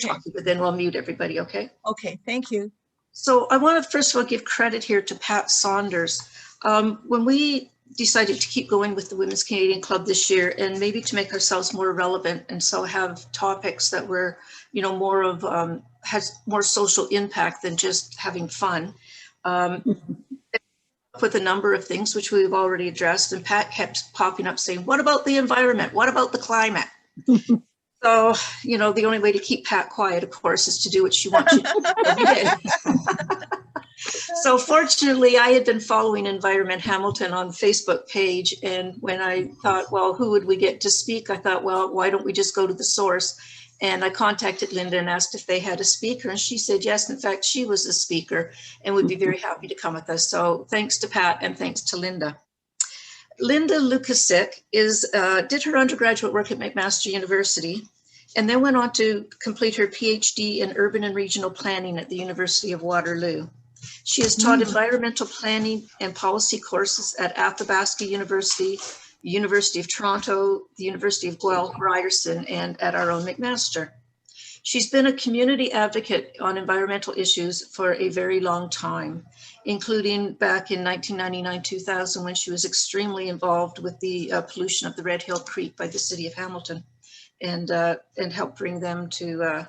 talking, but then we'll mute everybody, okay? Okay, thank you. So I want to first of all give credit here to Pat Saunders. When we decided to keep going with the Women's Canadian Club this year, and maybe to make ourselves more relevant, and so have topics that were, you know, more of has more social impact than just having fun. With a number of things which we've already addressed, and Pat kept popping up saying, "What about the environment? What about the climate?" So, you know, the only way to keep Pat quiet, of course, is to do what she wants you to do every day. So fortunately, I had been following Environment Hamilton on Facebook page. And when I thought, well, who would we get to speak? I thought, well, why don't we just go to the source? And I contacted Lynda and asked if they had a speaker. And she said, yes, in fact, she was a speaker and would be very happy to come with us. So thanks to Pat and thanks to Lynda. Lynda Lukasik did her undergraduate work at McMaster University and then went on to complete her PhD in urban and regional planning at the University of Waterloo. She has taught environmental planning and policy courses at Athabasca University, the University of Toronto, the University of Guelph, Ryerson, and at our own McMaster. She's been a community advocate on environmental issues for a very long time, including back in 1999-2000 when she was extremely involved with the pollution of the Red Hill Creek by the city of Hamilton, and helped bring them to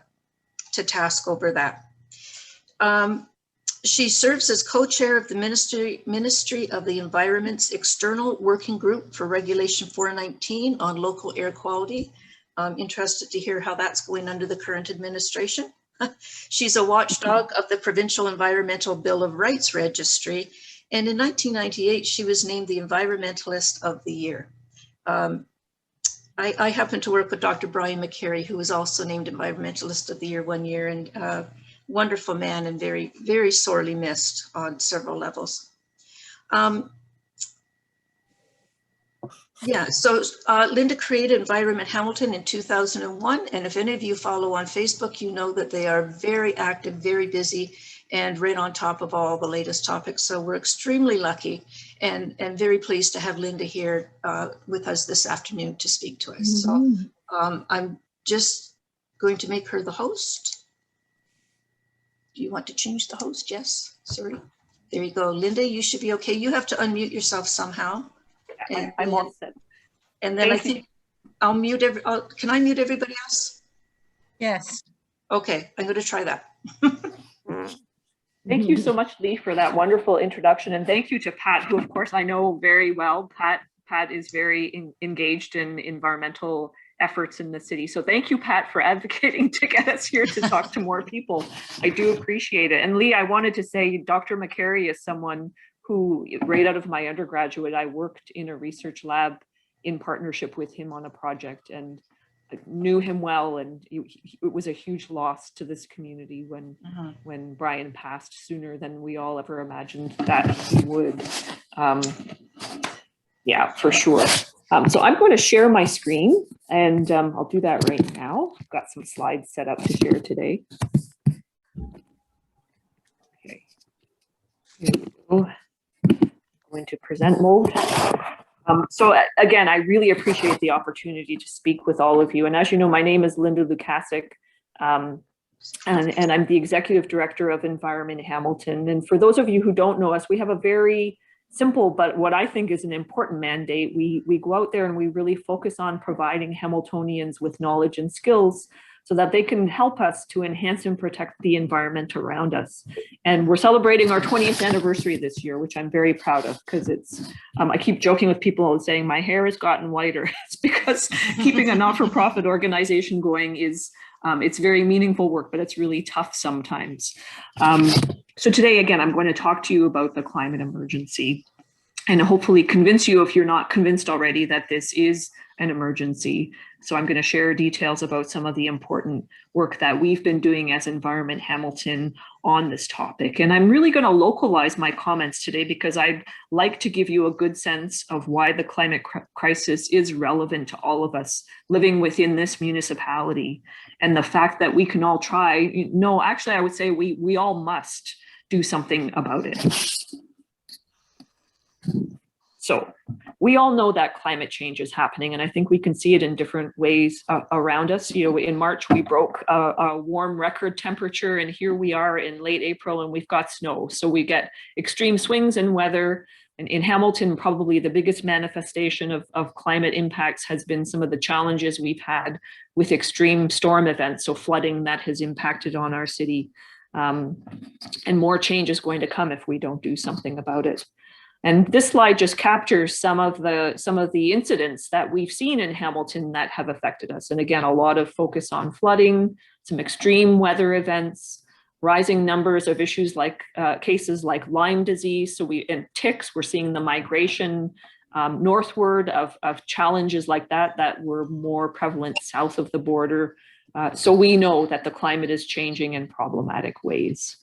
task over that. She serves as co-chair of the Ministry of the Environment's External Working Group for Regulation 419 on local air quality. I'm interested to hear how that's going under the current administration. She's a watchdog of the Provincial Environmental Bill of Rights Registry. And in 1998, she was named the Environmentalist of the Year. I happened to work with Dr. Brian McCary, who was also named Environmentalist of the Year one year, and wonderful man and very, very sorely missed on several levels. Yeah, so Lynda created Environment Hamilton in 2001. And if any of you follow on Facebook, you know that they are very active, very busy, and right on top of all the latest topics. So we're extremely lucky and very pleased to have Lynda here with us this afternoon to speak to us. So I'm just going to make her the host. Do you want to change the host? Yes, sorry. There you go. Lynda, you should be okay. You have to unmute yourself somehow. And I'm all set. And then I think I'll mute can I mute everybody else? Yes. Okay, I'm going to try that. Thank you so much, Lee, for that wonderful introduction. And thank you to Pat, who of course I know very well. Pat is very engaged in environmental efforts in the city. So thank you, Pat, for advocating to get us here to talk to more people. I do appreciate it. And Lee, I wanted to say Dr. McCary is someone who, right out of my undergraduate, I worked in a research lab in partnership with him on a project, and I knew him well. And it was a huge loss to this community when Brian passed sooner than we all ever imagined that he would. Yeah, for sure. So I'm going to share my screen, and I'll do that right now. I've got some slides set up to share today. Okay. Here we go. Go into present mode. So again, I really appreciate the opportunity to speak with all of you. And as you know, my name is Lynda Lukasik, and I'm the Executive Director of Environment Hamilton. And for those of you who don't know us, we have a very simple, but what I think is an important mandate. We go out there and we really focus on providing Hamiltonians with knowledge and skills so that they can help us to enhance and protect the environment around us. And we're celebrating our 20th anniversary this year, which I'm very proud of, because it's, I keep joking with people and saying my hair has gotten whiter. It's because keeping a not-for-profit organization going is, it's very meaningful work, but it's really tough sometimes. So today, again, I'm going to talk to you about the climate emergency and hopefully convince you, if you're not convinced already, that this is an emergency. So I'm going to share details about some of the important work that we've been doing as Environment Hamilton on this topic. And I'm really going to localize my comments today because I'd like to give you a good sense of why the climate crisis is relevant to all of us living within this municipality, and the fact that we can all try. No, actually, I would say we all must do something about it. So So we all know that climate change is happening, and I think we can see it in different ways around us. You know, in March, we broke a warm record temperature, and here we are in late April, and we've got snow. So we get extreme swings in weather. And in Hamilton, probably the biggest manifestation of climate impacts has been some of the challenges we've had with extreme storm events, so flooding that has impacted on our city. And more change is going to come if we don't do something about it. And this slide just captures some of the incidents that we've seen in Hamilton that have affected us. And again, a lot of focus on flooding, some extreme weather events, rising numbers of issues like cases like Lyme disease. And ticks, we're seeing the migration northward of challenges like that were more prevalent south of the border. So we know that the climate is changing in problematic ways.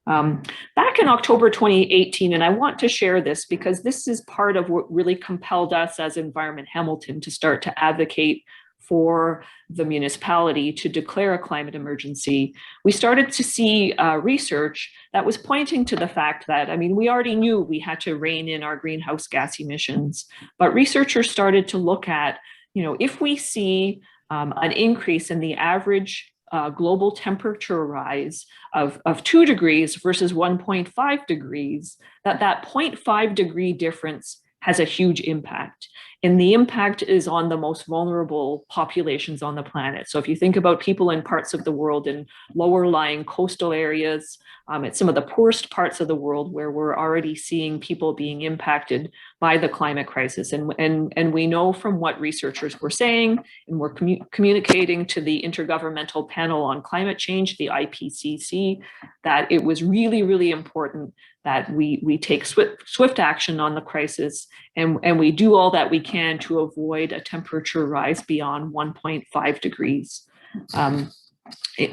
Back in October 2018, and I want to share this because this is part of what really compelled us as Environment Hamilton to start to advocate for the municipality to declare a climate emergency. We started to see research that was pointing to the fact that, I mean, we already knew we had to rein in our greenhouse gas emissions, but researchers started to look at, you know, if we see an increase in the average global temperature rise of 2 degrees versus 1.5 degrees, that 0.5 degree difference has a huge impact. And the impact is on the most vulnerable populations on the planet. So if you think about people in parts of the world in lower lying coastal areas, it's some of the poorest parts of the world where we're already seeing people being impacted by the climate crisis. And we know from what researchers were saying, and we're communicating to the Intergovernmental Panel on Climate Change, the IPCC, that it was really, really important that we take swift action on the crisis, and we do all that we can to avoid a temperature rise beyond 1.5 degrees,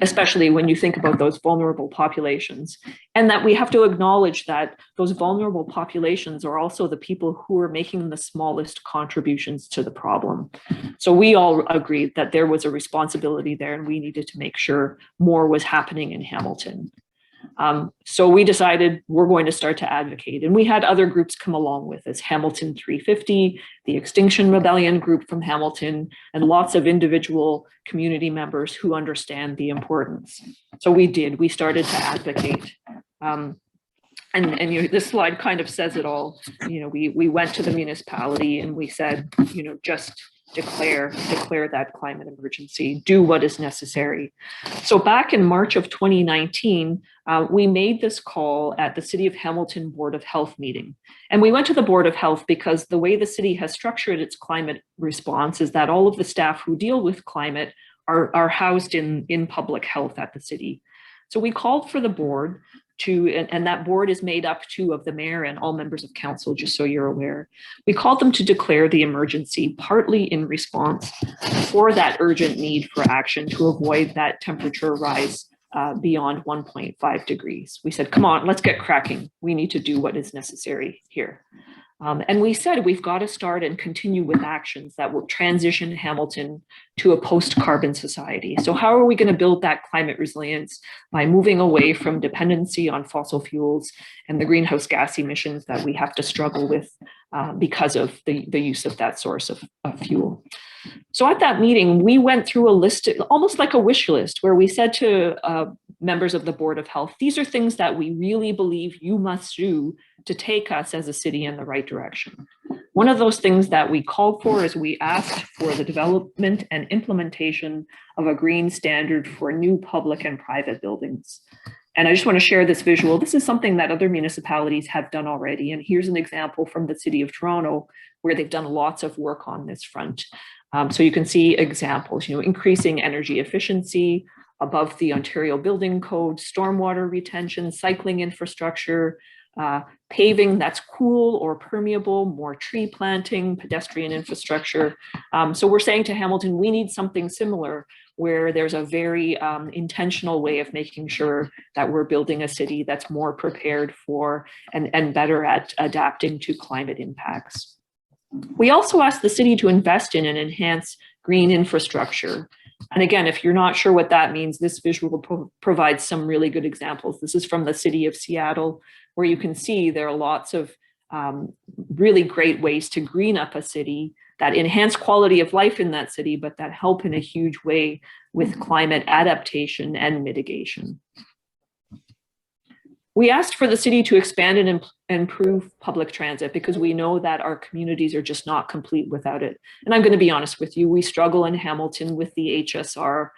especially when you think about those vulnerable populations. And that we have to acknowledge that those vulnerable populations are also the people who are making the smallest contributions to the problem. So we all agreed that there was a responsibility there, and we needed to make sure more was happening in Hamilton. So we decided we're going to start to advocate, and we had other groups come along with us, Hamilton 350, the Extinction Rebellion group from Hamilton, and lots of individual community members who understand the importance. So we started to advocate. And you know, this slide kind of says it all. You know, we went to the municipality and we said, you know, just declare that climate emergency, do what is necessary. So back in March of 2019, we made this call at the City of Hamilton Board of Health meeting. And we went to the Board of Health because the way the city has structured its climate response is that all of the staff who deal with climate are housed in public health at the city. So we called for the board and that board is made up too of the mayor and all members of council, just so you're aware. We called them to declare the emergency, partly in response for that urgent need for action to avoid that temperature rise beyond 1.5 degrees. We said, come on, let's get cracking. We need to do what is necessary here. And we said we've got to start and continue with actions that will transition Hamilton to a post-carbon society. So how are we going to build that climate resilience? By moving away from dependency on fossil fuels and the greenhouse gas emissions that we have to struggle with because of the use of that source of fuel. So at that meeting, we went through a list, almost like a wish list, where we said to members of the Board of Health, these are things that we really believe you must do to take us as a city in the right direction. One of those things that we called for is we asked for the development and implementation of a green standard for new public and private buildings. And I just want to share this visual. This is something that other municipalities have done already. And here's an example from the City of Toronto, where they've done lots of work on this front. So you can see examples, you know, increasing energy efficiency above the Ontario Building Code, stormwater retention, cycling infrastructure, paving that's cool or permeable, more tree planting, pedestrian infrastructure. So we're saying to Hamilton, we need something similar where there's a very intentional way of making sure that we're building a city that's more prepared for and better at adapting to climate impacts. We also asked the city to invest in and enhance green infrastructure. And again, if you're not sure what that means, this visual provides some really good examples. This is from the city of Seattle, where you can see there are lots of really great ways to green up a city that enhance quality of life in that city, but that help in a huge way with climate adaptation and mitigation. We asked for the city to expand and improve public transit because we know that our communities are just not complete without it. And I'm going to be honest with you, we struggle in Hamilton with the HSR.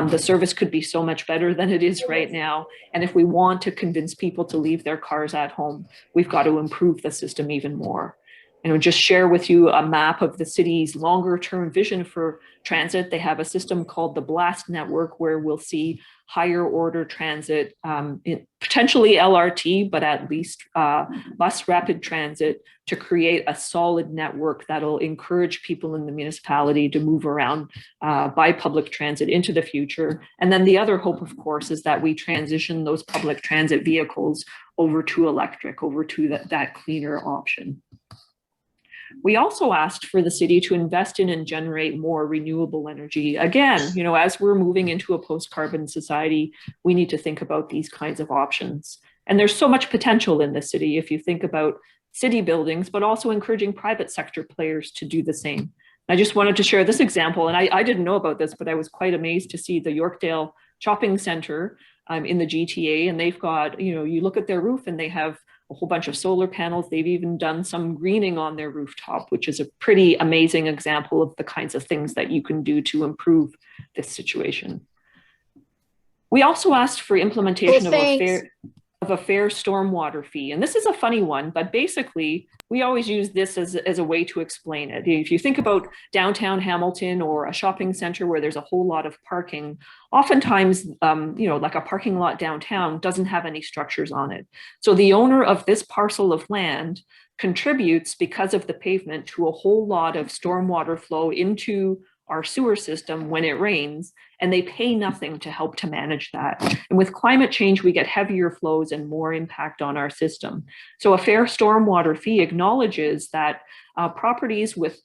The service could be so much better than it is right now. And if we want to convince people to leave their cars at home, we've got to improve the system even more. And I'll just share with you a map of the city's longer term vision for transit. They have a system called the BLAST network where we'll see higher order transit, potentially LRT, but at least bus rapid transit to create a solid network that'll encourage people in the municipality to move around by public transit into the future. And then the other hope, of course, is that we transition those public transit vehicles over to electric, over to that cleaner option. We also asked for the city to invest in and generate more renewable energy. Again, as we're moving into a post-carbon society, we need to think about these kinds of options. And there's so much potential in the city if you think about city buildings, but also encouraging private sector players to do the same. I just wanted to share this example, and I didn't know about this, but I was quite amazed to see the Yorkdale Shopping Center in the GTA, and they've got, you look at their roof and they have a whole bunch of solar panels. They've even done some greening on their rooftop, which is a pretty amazing example of the kinds of things that you can do to improve this situation. We also asked for implementation of a fair stormwater fee. And this is a funny one, but basically we always use this as a way to explain it. If you think about downtown Hamilton or a shopping center where there's a whole lot of parking, oftentimes, like a parking lot downtown doesn't have any structures on it. So the owner of this parcel of land contributes, because of the pavement, to a whole lot of stormwater flow into our sewer system when it rains, and they pay nothing to help to manage that. And with climate change, we get heavier flows and more impact on our system. So a fair stormwater fee acknowledges that properties with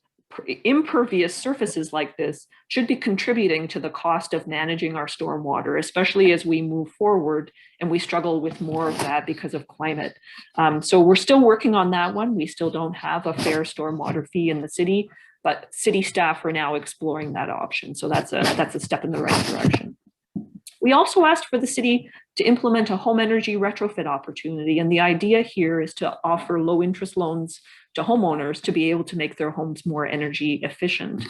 impervious surfaces like this should be contributing to the cost of managing our stormwater, especially as we move forward and we struggle with more of that because of climate. So we're still working on that one. We still don't have a fair stormwater fee in the city, but city staff are now exploring that option. So that's a step in the right direction. We also asked for the city to implement a home energy retrofit opportunity. And the idea here is to offer low interest loans to homeowners to be able to make their homes more energy efficient.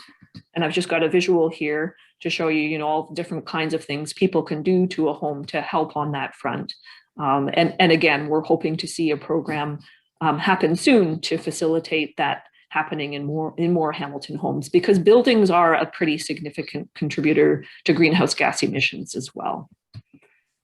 And I've just got a visual here to show you, all the different kinds of things people can do to a home to help on that front. And again, we're hoping to see a program happen soon to facilitate that happening in more Hamilton homes, because buildings are a pretty significant contributor to greenhouse gas emissions as well.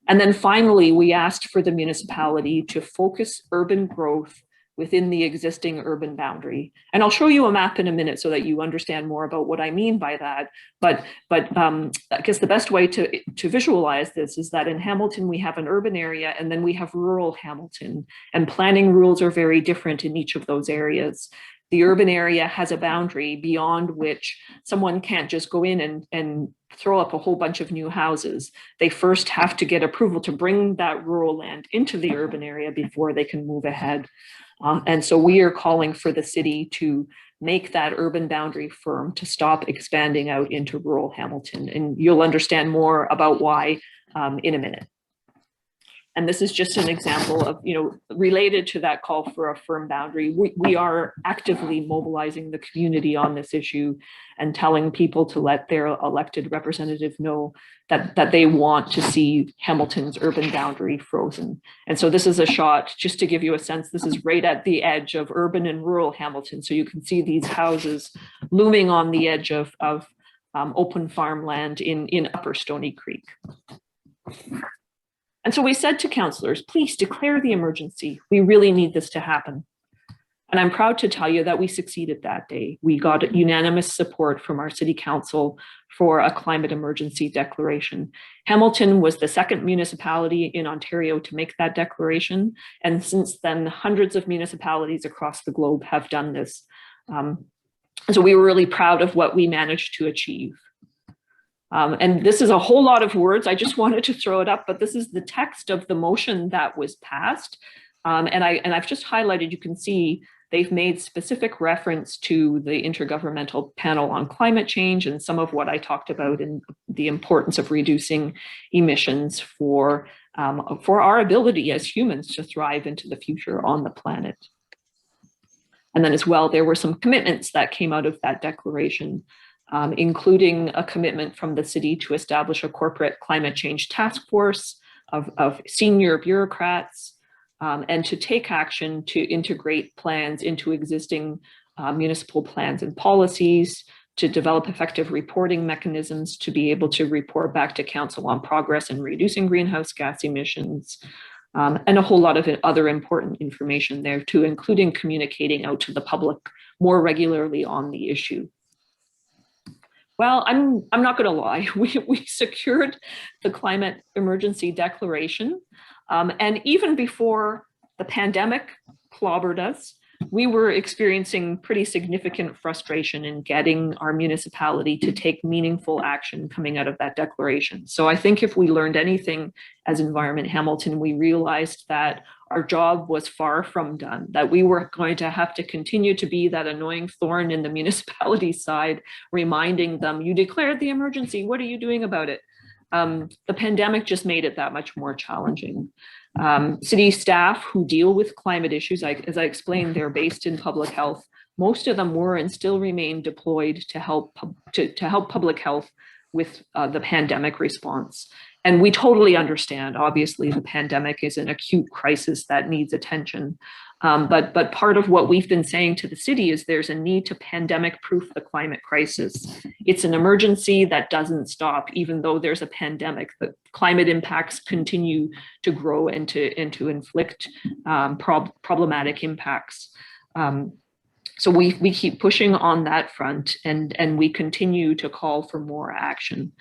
And then finally, we asked for the municipality to focus urban growth within the existing urban boundary. And I'll show you a map in a minute so that you understand more about what I mean by that. But I guess the best way to visualize this is that in Hamilton, we have an urban area and then we have rural Hamilton, and planning rules are very different in each of those areas. The urban area has a boundary beyond which someone can't just go in and throw up a whole bunch of new houses. They first have to get approval to bring that rural land into the urban area before they can move ahead. And so we are calling for the city to make that urban boundary firm, to stop expanding out into rural Hamilton. And you'll understand more about why in a minute. And this is just an example of, related to that call for a firm boundary. We are actively mobilizing the community on this issue and telling people to let their elected representative know that they want to see Hamilton's urban boundary frozen. And so this is a shot, just to give you a sense, this is right at the edge of urban and rural Hamilton. So you can see these houses looming on the edge of open farmland in Upper Stony Creek. And so we said to councillors, please declare the emergency. We really need this to happen. And I'm proud to tell you that we succeeded that day. We got unanimous support from our city council for a climate emergency declaration. Hamilton was the second municipality in Ontario to make that declaration. And since then, hundreds of municipalities across the globe have done this. So we were really proud of what we managed to achieve. And this is a whole lot of words. I just wanted to throw it up, but this is the text of the motion that was passed. And I've just highlighted, you can see they've made specific reference to the Intergovernmental Panel on Climate Change and some of what I talked about in the importance of reducing emissions for our ability as humans to thrive into the future on the planet. And then as well, there were some commitments that came out of that declaration, including a commitment from the city to establish a corporate climate change task force of senior bureaucrats, and to take action to integrate plans into existing municipal plans and policies, to develop effective reporting mechanisms to be able to report back to council on progress in reducing greenhouse gas emissions, and a whole lot of other important information there too, including communicating out to the public more regularly on the issue. Well, I'm not going to lie, we secured the climate emergency declaration. And even before the pandemic clobbered us, we were experiencing pretty significant frustration in getting our municipality to take meaningful action coming out of that declaration. So I think if we learned anything as Environment Hamilton, we realized that our job was far from done, that we were going to have to continue to be that annoying thorn in the municipality side, reminding them, you declared the emergency, what are you doing about it? The pandemic just made it that much more challenging. City staff who deal with climate issues, as I explained, they're based in public health. Most of them were and still remain deployed to help public health with the pandemic response. And we totally understand, obviously, the pandemic is an acute crisis that needs attention. But part of what we've been saying to the city is there's a need to pandemic-proof the climate crisis. It's an emergency that doesn't stop, even though there's a pandemic. The climate impacts continue to grow and to inflict problematic impacts. So we keep pushing on that front, and we continue to call for more action.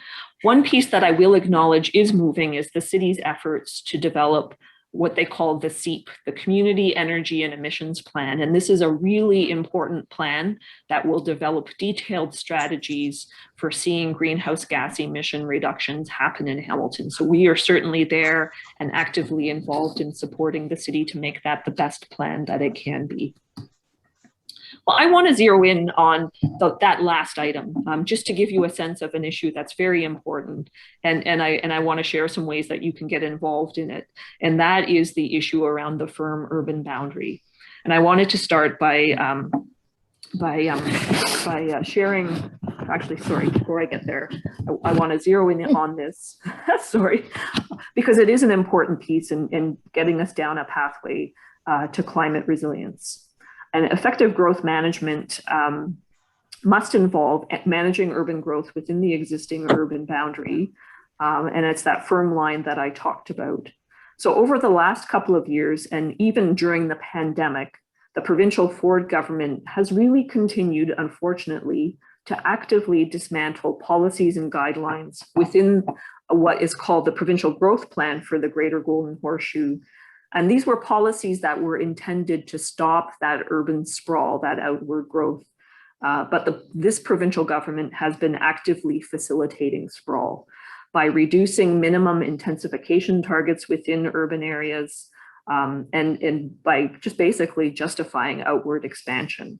One piece that I will acknowledge is moving is the city's efforts to develop what they call the CEEP, the Community Energy and Emissions Plan. And this is a really important plan that will develop detailed strategies for seeing greenhouse gas emission reductions happen in Hamilton. So we are certainly there and actively involved in supporting the city to make that the best plan that it can be. Well, I want to zero in on that last item, just to give you a sense of an issue that's very important, and I want to share some ways that you can get involved in it, and that is the issue around the firm urban boundary. And I wanted to start by sharing. Actually, sorry, before I get there, I want to zero in on this. Sorry, because it is an important piece in getting us down a pathway to climate resilience. And effective growth management must involve managing urban growth within the existing urban boundary. And it's that firm line that I talked about. So over the last couple of years, and even during the pandemic, the provincial Ford government has really continued, unfortunately, to actively dismantle policies and guidelines within what is called the Provincial Growth Plan for the Greater Golden Horseshoe. And these were policies that were intended to stop that urban sprawl, that outward growth. But this provincial government has been actively facilitating sprawl by reducing minimum intensification targets within urban areas, and by just basically justifying outward expansion.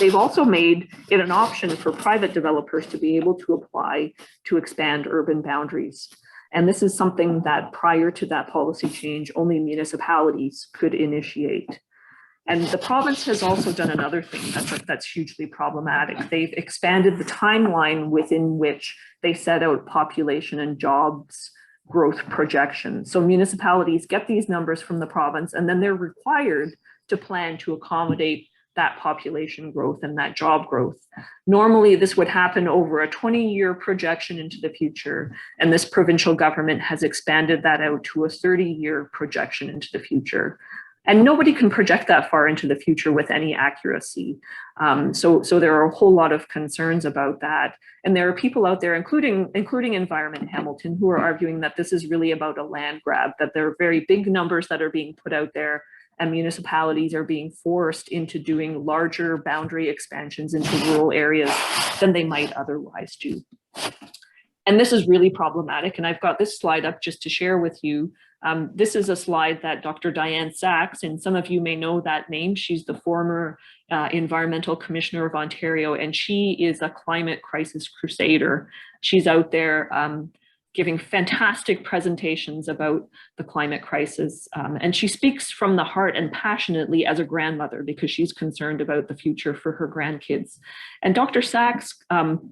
They've also made it an option for private developers to be able to apply to expand urban boundaries. And this is something that prior to that policy change, only municipalities could initiate. And the province has also done another thing that's hugely problematic. They've expanded the timeline within which they set out population and jobs growth projections. So municipalities get these numbers from the province, and then they're required to plan to accommodate that population growth and that job growth. Normally, this would happen over a 20-year projection into the future, and this provincial government has expanded that out to a 30-year projection into the future. And nobody can project that far into the future with any accuracy. So there are a whole lot of concerns about that. And there are people out there, including Environment Hamilton, who are arguing that this is really about a land grab, that there are very big numbers that are being put out there, and municipalities are being forced into doing larger boundary expansions into rural areas than they might otherwise do. And this is really problematic. And I've got this slide up just to share with you This is a slide that Dr. Diane Sachs, and some of you may know that name. She's the former Environmental Commissioner of Ontario, and she is a climate crisis crusader. She's out there giving fantastic presentations about the climate crisis. And she speaks from the heart and passionately as a grandmother because she's concerned about the future for her grandkids. And Dr. Sachs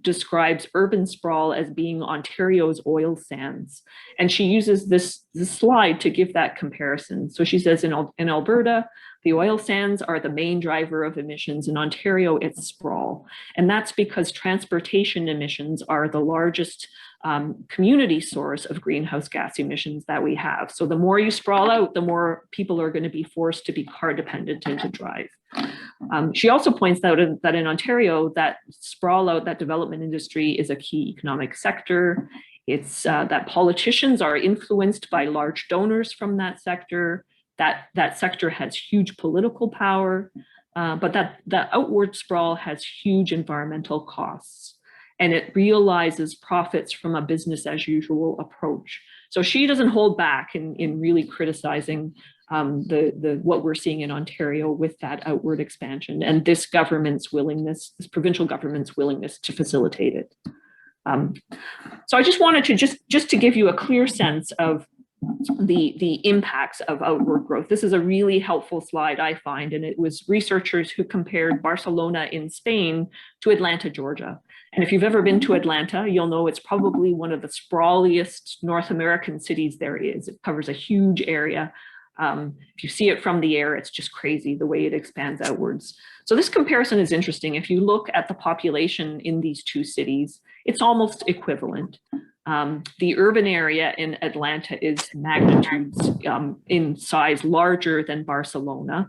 describes urban sprawl as being Ontario's oil sands. And she uses this slide to give that comparison. So she says in Alberta, the oil sands are the main driver of emissions. In Ontario, it's sprawl. And that's because transportation emissions are the largest community source of greenhouse gas emissions that we have. So the more you sprawl out, the more people are going to be forced to be car dependent and to drive. She also points out that in Ontario, that sprawl out, that development industry is a key economic sector. It's that politicians are influenced by large donors from that sector. That sector has huge political power, but that outward sprawl has huge environmental costs. And it realizes profits from a business as usual approach. So she doesn't hold back in really criticizing what we're seeing in Ontario with that outward expansion and this government's willingness, this provincial government's willingness to facilitate it. So I just wanted to just to give you a clear sense of the impacts of outward growth. This is a really helpful slide, I find, and it was researchers who compared Barcelona in Spain to Atlanta, Georgia. And if you've ever been to Atlanta, you'll know it's probably one of the sprawliest North American cities there is. It covers a huge area. If you see it from the air, it's just crazy the way it expands outwards. So this comparison is interesting. If you look at the population in these two cities, it's almost equivalent. The urban area in Atlanta is magnitudes in size larger than Barcelona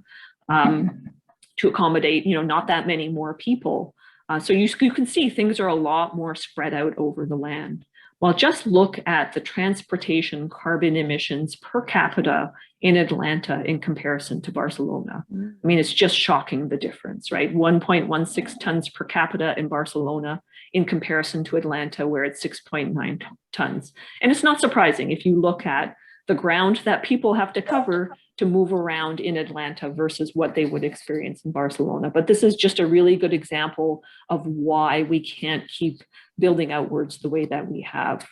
to accommodate, not that many more people. So you can see things are a lot more spread out over the land. Well, just look at the transportation carbon emissions per capita in Atlanta in comparison to Barcelona. I mean, it's just shocking the difference, right? 1.16 tons per capita in Barcelona in comparison to Atlanta, where it's 6.9 tons. And it's not surprising if you look at the ground that people have to cover to move around in Atlanta versus what they would experience in Barcelona. But this is just a really good example of why we can't keep building outwards the way that we have.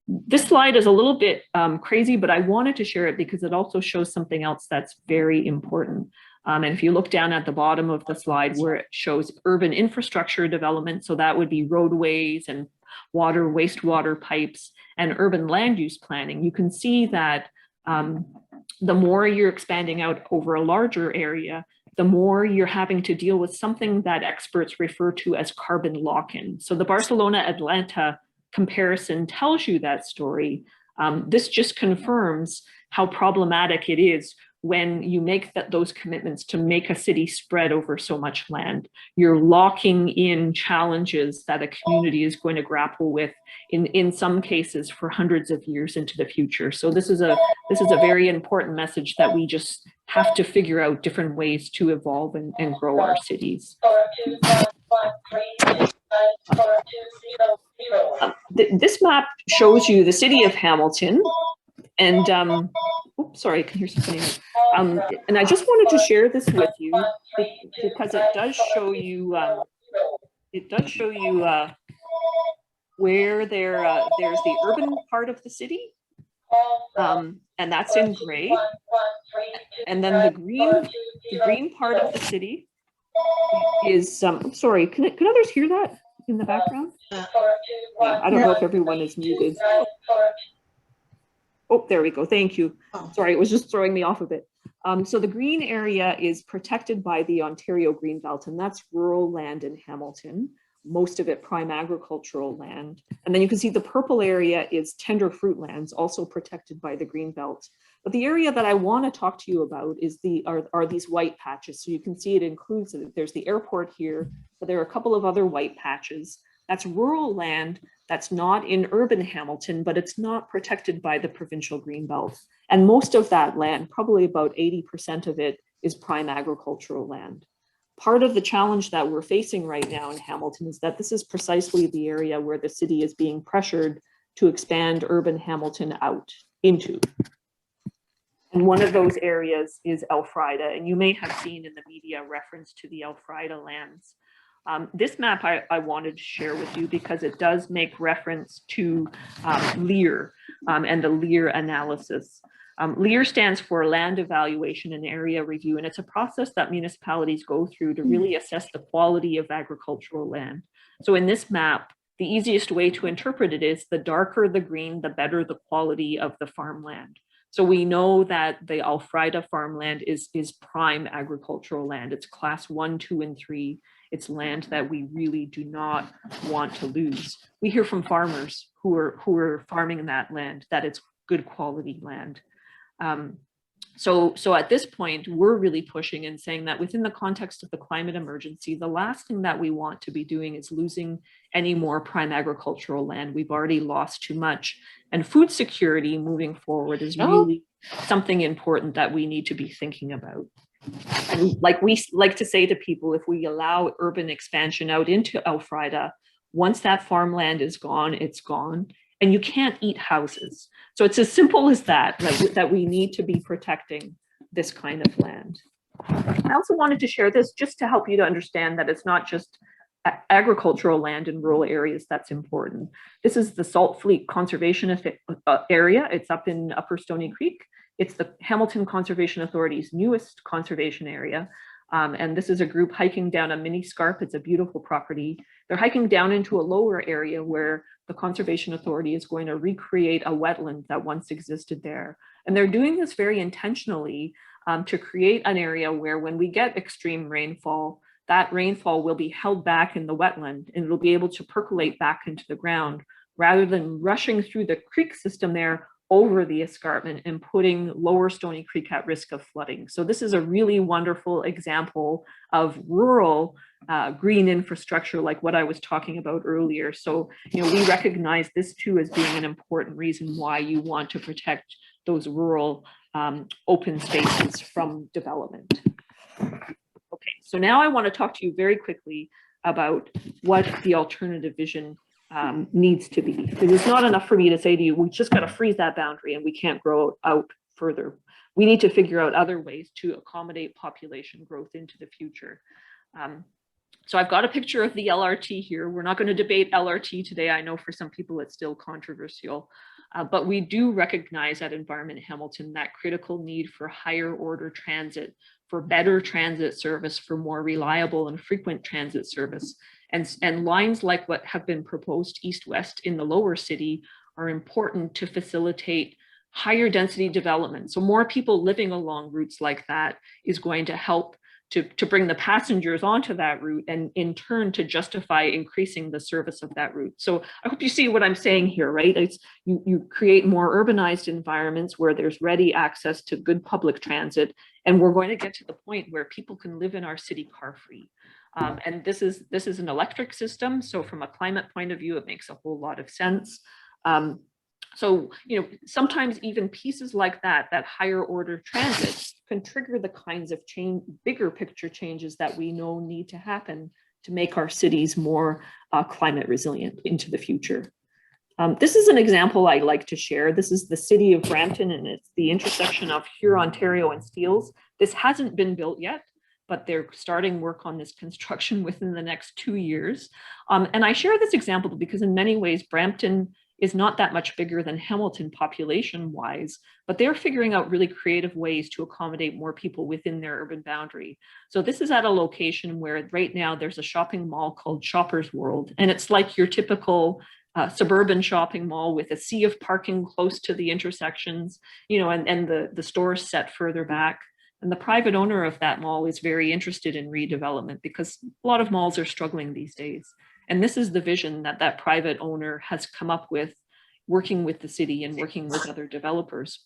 This slide is a little bit crazy, but I wanted to share it because it also shows something else that's very important. And if you look down at the bottom of the slide where it shows urban infrastructure development, so that would be roadways and water, wastewater pipes, and urban land use planning, you can see that the more you're expanding out over a larger area, the more you're having to deal with something that experts refer to as carbon lock-in. So the Barcelona-Atlanta comparison tells you that story. This just confirms how problematic it is when you make those commitments to make a city spread over so much land. You're locking in challenges that a community is going to grapple with in some cases for hundreds of years into the future. So this is a very important message that we just have to figure out different ways to evolve and grow our cities. This map shows you the city of Hamilton, and oops, sorry, I can hear something. And I just wanted to share this with you because it does show you where there's the urban part of the city, and that's in gray, and then the green part of the city is sorry, can others hear that in the background? Yeah, I don't know if everyone is muted. Oh, there we go. Thank you. Sorry, it was just throwing me off a bit. So the green area is protected by the Ontario Greenbelt, and that's rural land in Hamilton, most of it prime agricultural land. And then you can see the purple area is tender fruit lands, also protected by the Greenbelt. But the area that I want to talk to you about is are these white patches. So you can see it includes, there's the airport here, but there are a couple of other white patches. That's rural land that's not in urban Hamilton, but it's not protected by the provincial Greenbelt. And most of that land, probably about 80% of it, is prime agricultural land. Part of the challenge that we're facing right now in Hamilton is that this is precisely the area where the city is being pressured to expand urban Hamilton out into. And one of those areas is Elfrida, and you may have seen in the media reference to the Elfrida lands. This map I wanted to share with you because it does make reference to LEAR and the LEAR analysis. LEAR stands for Land Evaluation and Area Review, and it's a process that municipalities go through to really assess the quality of agricultural land. So in this map, the easiest way to interpret it is the darker the green, the better the quality of the farmland. So we know that the Elfrida farmland is prime agricultural land. It's class 1, 2, and 3. It's land that we really do not want to lose. We hear from farmers who are farming that land that it's good quality land. So at this point, we're really pushing and saying that within the context of the climate emergency, the last thing that we want to be doing is losing any more prime agricultural land. We've already lost too much. And food security moving forward is really something important that we need to be thinking about. And like we like to say to people, if we allow urban expansion out into Elfrida, once that farmland is gone, it's gone. And you can't eat houses. So it's as simple as that we need to be protecting this kind of land. I also wanted to share this just to help you to understand that it's not just agricultural land in rural areas that's important. This is the Salt Fleet Conservation area. It's up in Upper Stony Creek. It's the Hamilton Conservation Authority's newest conservation area. And this is a group hiking down a mini scarp. It's a beautiful property. They're hiking down into a lower area where the Conservation Authority is going to recreate a wetland that once existed there. And they're doing this very intentionally to create an area where when we get extreme rainfall, that rainfall will be held back in the wetland and it'll be able to percolate back into the ground rather than rushing through the creek system there over the escarpment and putting Lower Stony Creek at risk of flooding. So this is a really wonderful example of rural green infrastructure like what I was talking about earlier. So, you know, we recognize this too as being an important reason why you want to protect those rural open spaces from development. Okay, so now I want to talk to you very quickly about what the alternative vision needs to be. Because it's not enough for me to say to you, we just got to freeze that boundary and we can't grow out further. We need to figure out other ways to accommodate population growth into the future. So I've got a picture of the LRT here. We're not going to debate LRT today. I know for some people it's still controversial, but we do recognize at Environment Hamilton that critical need for higher order transit, for better transit service, for more reliable and frequent transit service. And lines like what have been proposed east-west in the lower city are important to facilitate higher density development. So more people living along routes like that is going to help to bring the passengers onto that route and in turn to justify increasing the service of that route. So I hope you see what I'm saying here, right? It's you create more urbanized environments where there's ready access to good public transit. And we're going to get to the point where people can live in our city car-free. And this is an electric system. So from a climate point of view, it makes a whole lot of sense. So, you know, sometimes even pieces like that higher order transit can trigger the kinds of bigger picture changes that we know need to happen to make our cities more climate resilient into the future. This is an example I like to share. This is the city of Brampton, and it's the intersection of Hurontario and Steeles. This hasn't been built yet, but they're starting work on this construction within the next 2 years. And I share this example because in many ways, Brampton is not that much bigger than Hamilton population-wise, but they're figuring out really creative ways to accommodate more people within their urban boundary. So this is at a location where right now there's a shopping mall called Shoppers World, and it's like your typical suburban shopping mall with a sea of parking close to the intersections, you know, and the stores set further back. And the private owner of that mall is very interested in redevelopment because a lot of malls are struggling these days. And this is the vision that that private owner has come up with, working with the city and working with other developers.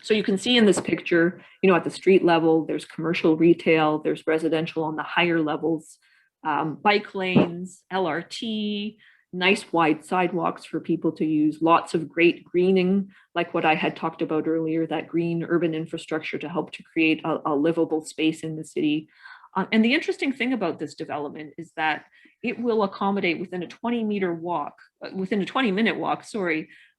So you can see in this picture, you know, at the street level, there's commercial retail, there's residential on the higher levels, bike lanes, LRT, nice wide sidewalks for people to use, lots of great greening, like what I had talked about earlier, that green urban infrastructure to help to create a livable space in the city. And the interesting thing about this development is that it will accommodate within a 20-minute walk,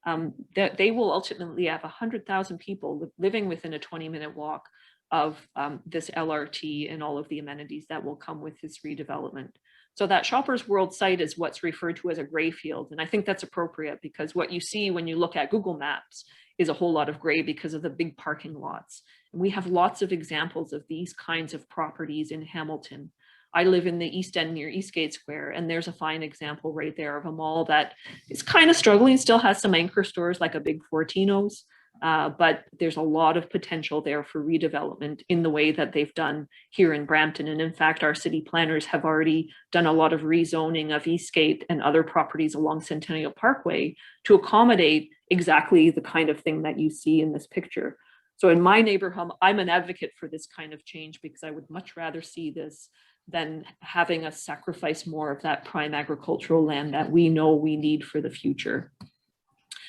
that they will ultimately have 100,000 people living within a 20-minute walk of this LRT and all of the amenities that will come with this redevelopment. So that Shoppers World site is what's referred to as a gray field. And I think that's appropriate because what you see when you look at Google Maps is a whole lot of gray because of the big parking lots. And we have lots of examples of these kinds of properties in Hamilton. I live in the East End near Eastgate Square, and there's a fine example right there of a mall that is kind of struggling, still has some anchor stores like a big Fortino's, but there's a lot of potential there for redevelopment in the way that they've done here in Brampton. And in fact, our city planners have already done a lot of rezoning of Eastgate and other properties along Centennial Parkway to accommodate exactly the kind of thing that you see in this picture. So in my neighborhood, I'm an advocate for this kind of change because I would much rather see this than having us sacrifice more of that prime agricultural land that we know we need for the future.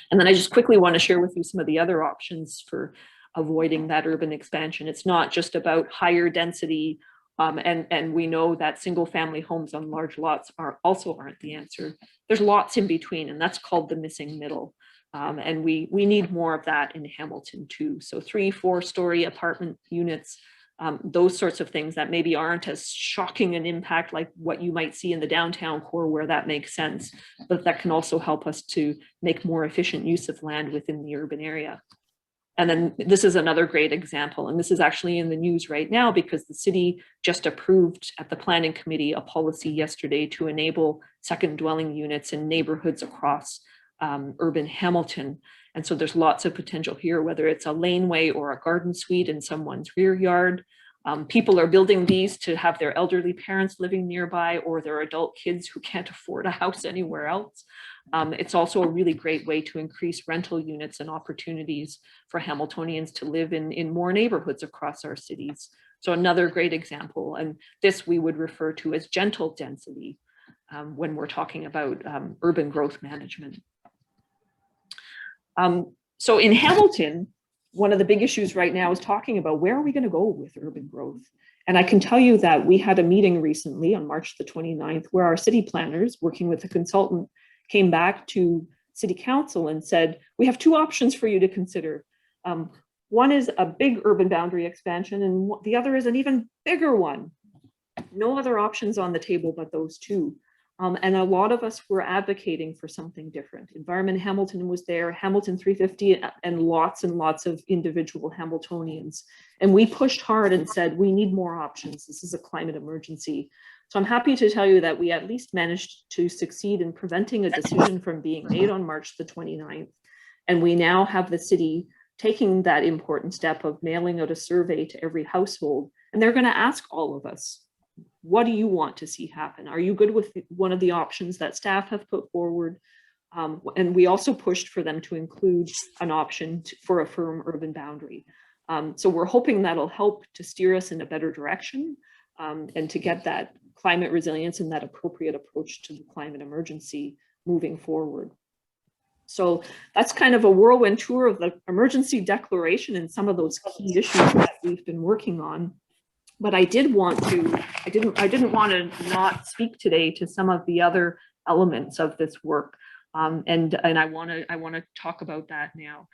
And then I just quickly want to share with you some of the other options for avoiding that urban expansion. It's not just about higher density, and we know that single family homes on large lots also aren't the answer. There's lots in between, and that's called the missing middle. And we need more of that in Hamilton too. So 3-4 story apartment units, those sorts of things that maybe aren't as shocking an impact like what you might see in the downtown core where that makes sense, but that can also help us to make more efficient use of land within the urban area. And then this is another great example, and this is actually in the news right now because the city just approved at the planning committee a policy yesterday to enable second dwelling units in neighborhoods across urban Hamilton. And so there's lots of potential here, whether it's a laneway or a garden suite in someone's rear yard. People are building these to have their elderly parents living nearby or their adult kids who can't afford a house anywhere else. It's also a really great way to increase rental units and opportunities for Hamiltonians to live in more neighborhoods across our cities. So another great example, and this we would refer to as gentle density when we're talking about urban growth management. So in Hamilton, one of the big issues right now is talking about where are we going to go with urban growth? And I can tell you that we had a meeting recently on March the 29th where our city planners, working with a consultant, came back to City Council and said, we have two options for you to consider. One is a big urban boundary expansion and the other is an even bigger one. No other options on the table but those two. And a lot of us were advocating for something different. Environment Hamilton was there, Hamilton 350, and lots of individual Hamiltonians. And we pushed hard and said, we need more options. This is a climate emergency. So I'm happy to tell you that we at least managed to succeed in preventing a decision from being made on March the 29th. And we now have the city taking that important step of mailing out a survey to every household. And they're going to ask all of us, what do you want to see happen? Are you good with one of the options that staff have put forward? And we also pushed for them to include an option for a firm urban boundary. So we're hoping that'll help to steer us in a better direction and to get that climate resilience and that appropriate approach to the climate emergency moving forward. So that's kind of a whirlwind tour of the emergency declaration and some of those key issues that we've been working on. But I didn't want to not speak today to some of the other elements of this work, and I want to talk about that now.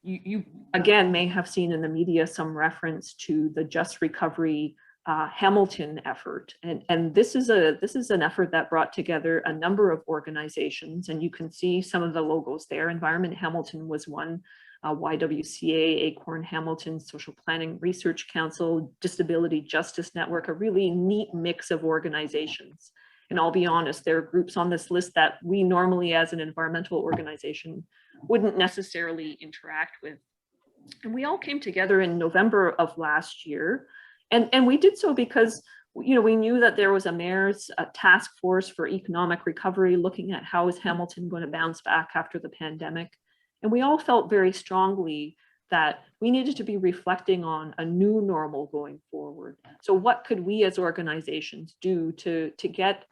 You again may have seen in the media some reference to the Just Recovery Hamilton effort, and this is an effort that brought together a number of organizations, and you can see some of the logos there. Environment Hamilton was one. YWCA, Acorn Hamilton, Social Planning Research Council, Disability Justice Network, a really neat mix of organizations. And I'll be honest, there are groups on this list that we normally as an environmental organization wouldn't necessarily interact with. And we all came together in November of last year. And we did so because we knew that there was a mayor's task force for economic recovery looking at how is Hamilton going to bounce back after the pandemic. And we all felt very strongly that we needed to be reflecting on a new normal going forward. So what could we as organizations do to get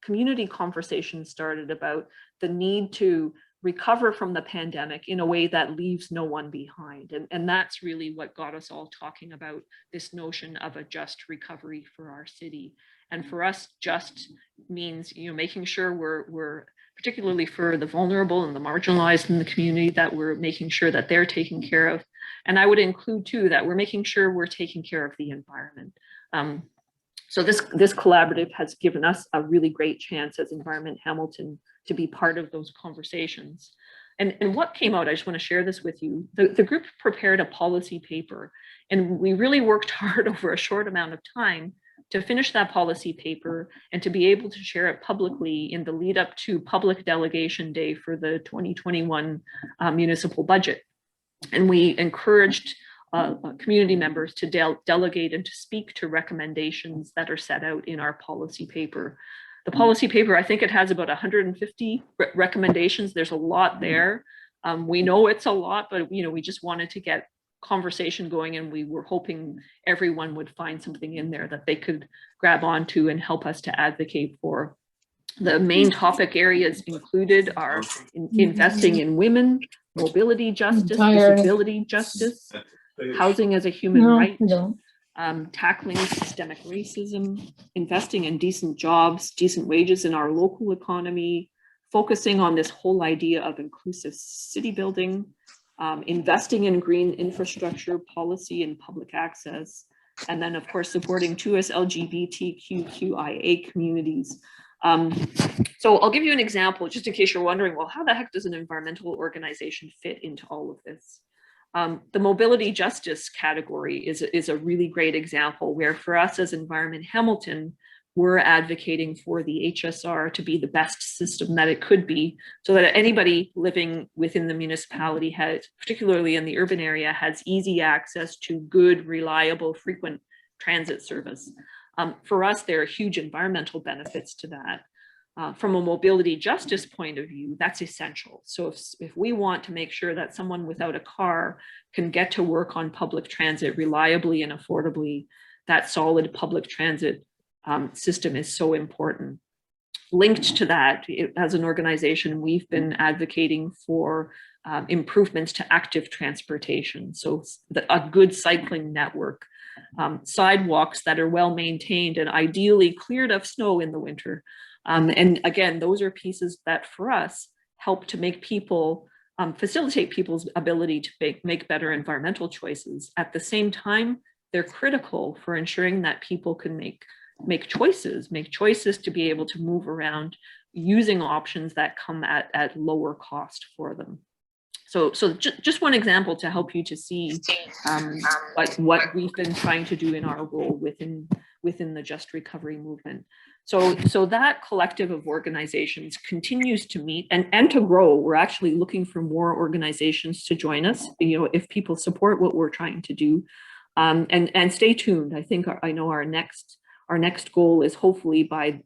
community conversations started about the need to recover from the pandemic in a way that leaves no one behind? And that's really what got us all talking about this notion of a just recovery for our city. And for us, just means making sure we're particularly for the vulnerable and the marginalized in the community, that we're making sure that they're taken care of. And I would include too, that we're making sure we're taking care of the environment. So this collaborative has given us a really great chance as Environment Hamilton to be part of those conversations. And what came out, I just want to share this with you. The group prepared a policy paper, and we really worked hard over a short amount of time to finish that policy paper and to be able to share it publicly in the lead up to Public Delegation Day for the 2021 municipal budget. And we encouraged community members to delegate and to speak to recommendations that are set out in our policy paper. The policy paper, I think it has about 150 recommendations. There's a lot there. We know it's a lot, but we just wanted to get conversation going, and we were hoping everyone would find something in there that they could grab onto and help us to advocate for. The main topic areas included are investing in women, mobility justice, disability justice, housing as a human right, tackling systemic racism, investing in decent jobs, decent wages in our local economy, focusing on this whole idea of inclusive city building, investing in green infrastructure, policy and public access, and then of course supporting 2S LGBTQIA communities. So I'll give you an example, just in case you're wondering, well, how the heck does an environmental organization fit into all of this? The mobility justice category is a really great example where for us as Environment Hamilton, we're advocating for the HSR to be the best system that it could be, so that anybody living within the municipality has, particularly in the urban area, has easy access to good, reliable, frequent transit service. For us, there are huge environmental benefits to that. From a mobility justice point of view, that's essential. So if we want to make sure that someone without a car can get to work on public transit reliably and affordably, that solid public transit system is so important. Linked to that, as an organization, we've been advocating for improvements to active transportation. So a good cycling network, sidewalks that are well maintained and ideally cleared of snow in the winter. And again, those are pieces that for us help to make people, facilitate people's ability to make better environmental choices. At the same time, they're critical for ensuring that people can make choices to be able to move around using options that come at lower cost for them. So just one example to help you to see what we've been trying to do in our role within the Just Recovery movement. So that collective of organizations continues to meet and to grow. We're actually looking for more organizations to join us, if people support what we're trying to do. And stay tuned. I know our next goal is hopefully by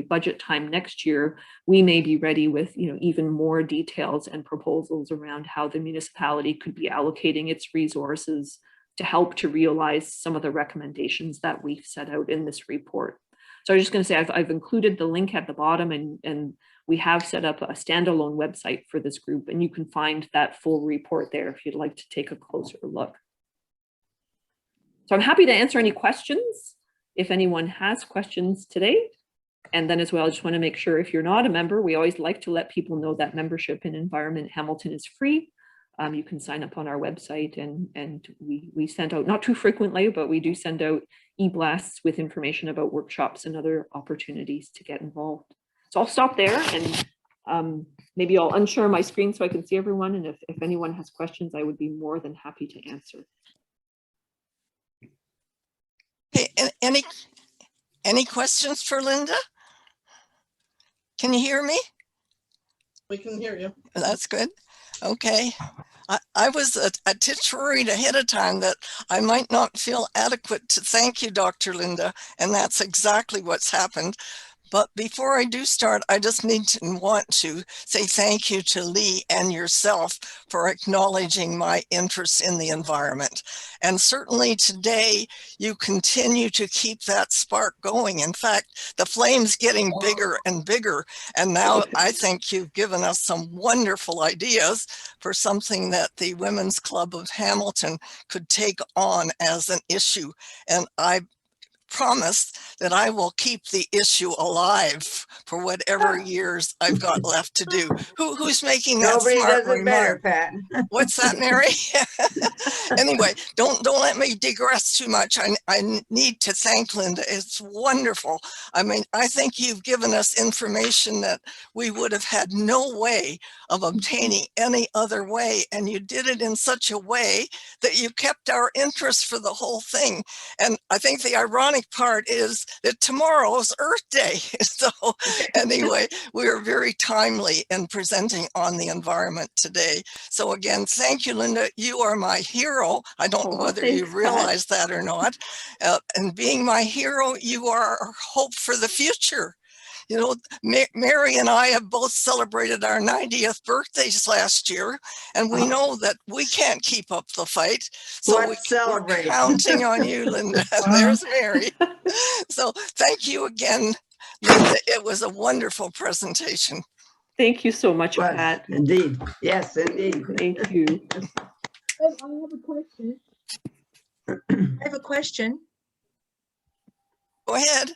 budget time next year, we may be ready with even more details and proposals around how the municipality could be allocating its resources to help to realize some of the recommendations that we've set out in this report. So I'm just going to say I've included the link at the bottom, and we have set up a standalone website for this group, and you can find that full report there if you'd like to take a closer look. So I'm happy to answer any questions if anyone has questions today. And then as well, I just want to make sure if you're not a member, we always like to let people know that membership in Environment Hamilton is free. You can sign up on our website, and we send out, not too frequently, but we do send out e-blasts with information about workshops and other opportunities to get involved. So I'll stop there, and maybe I'll unshare my screen so I can see everyone. And if anyone has questions, I would be more than happy to answer. Hey, any questions for Lynda? Can you hear me? We can hear you. That's good. Okay. I was a titch worried ahead of time that I might not feel adequate to thank you, Dr. Lynda, and that's exactly what's happened. But before I do start, I just need to want to say thank you to Lee and yourself for acknowledging my interest in the environment. And certainly today, you continue to keep that spark going. In fact, the flame's getting bigger and bigger. And now I think you've given us some wonderful ideas for something that the Women's Club of Hamilton could take on as an issue. And I promise that I will keep the issue alive for whatever years I've got left to do. Who's making that Nobody smart does it better, remark? Pat. What's that, Mary? Anyway, don't let me digress too much. I need to thank Lynda. It's wonderful. I mean, I think you've given us information that we would have had no way of obtaining any other way. And you did it in such a way that you kept our interest for the whole thing. And I think the ironic part is that tomorrow's Earth Day. So anyway, we are very timely in presenting on the environment today. So again, thank you, Lynda. You are my hero. I don't know whether you Thanks, Pat. realize that or not. And being my hero, you are our hope for the future. You know, Mary and I have both celebrated our 90th birthdays last year, and we know that we can't keep up the fight. So Let's we're celebrate. counting on you, Lynda. There's Mary. So thank you again, Lynda. It was a wonderful presentation. Thank you so much, Was, Pat. indeed. Yes, indeed. Thank you. I have a question. I have a question. Go ahead.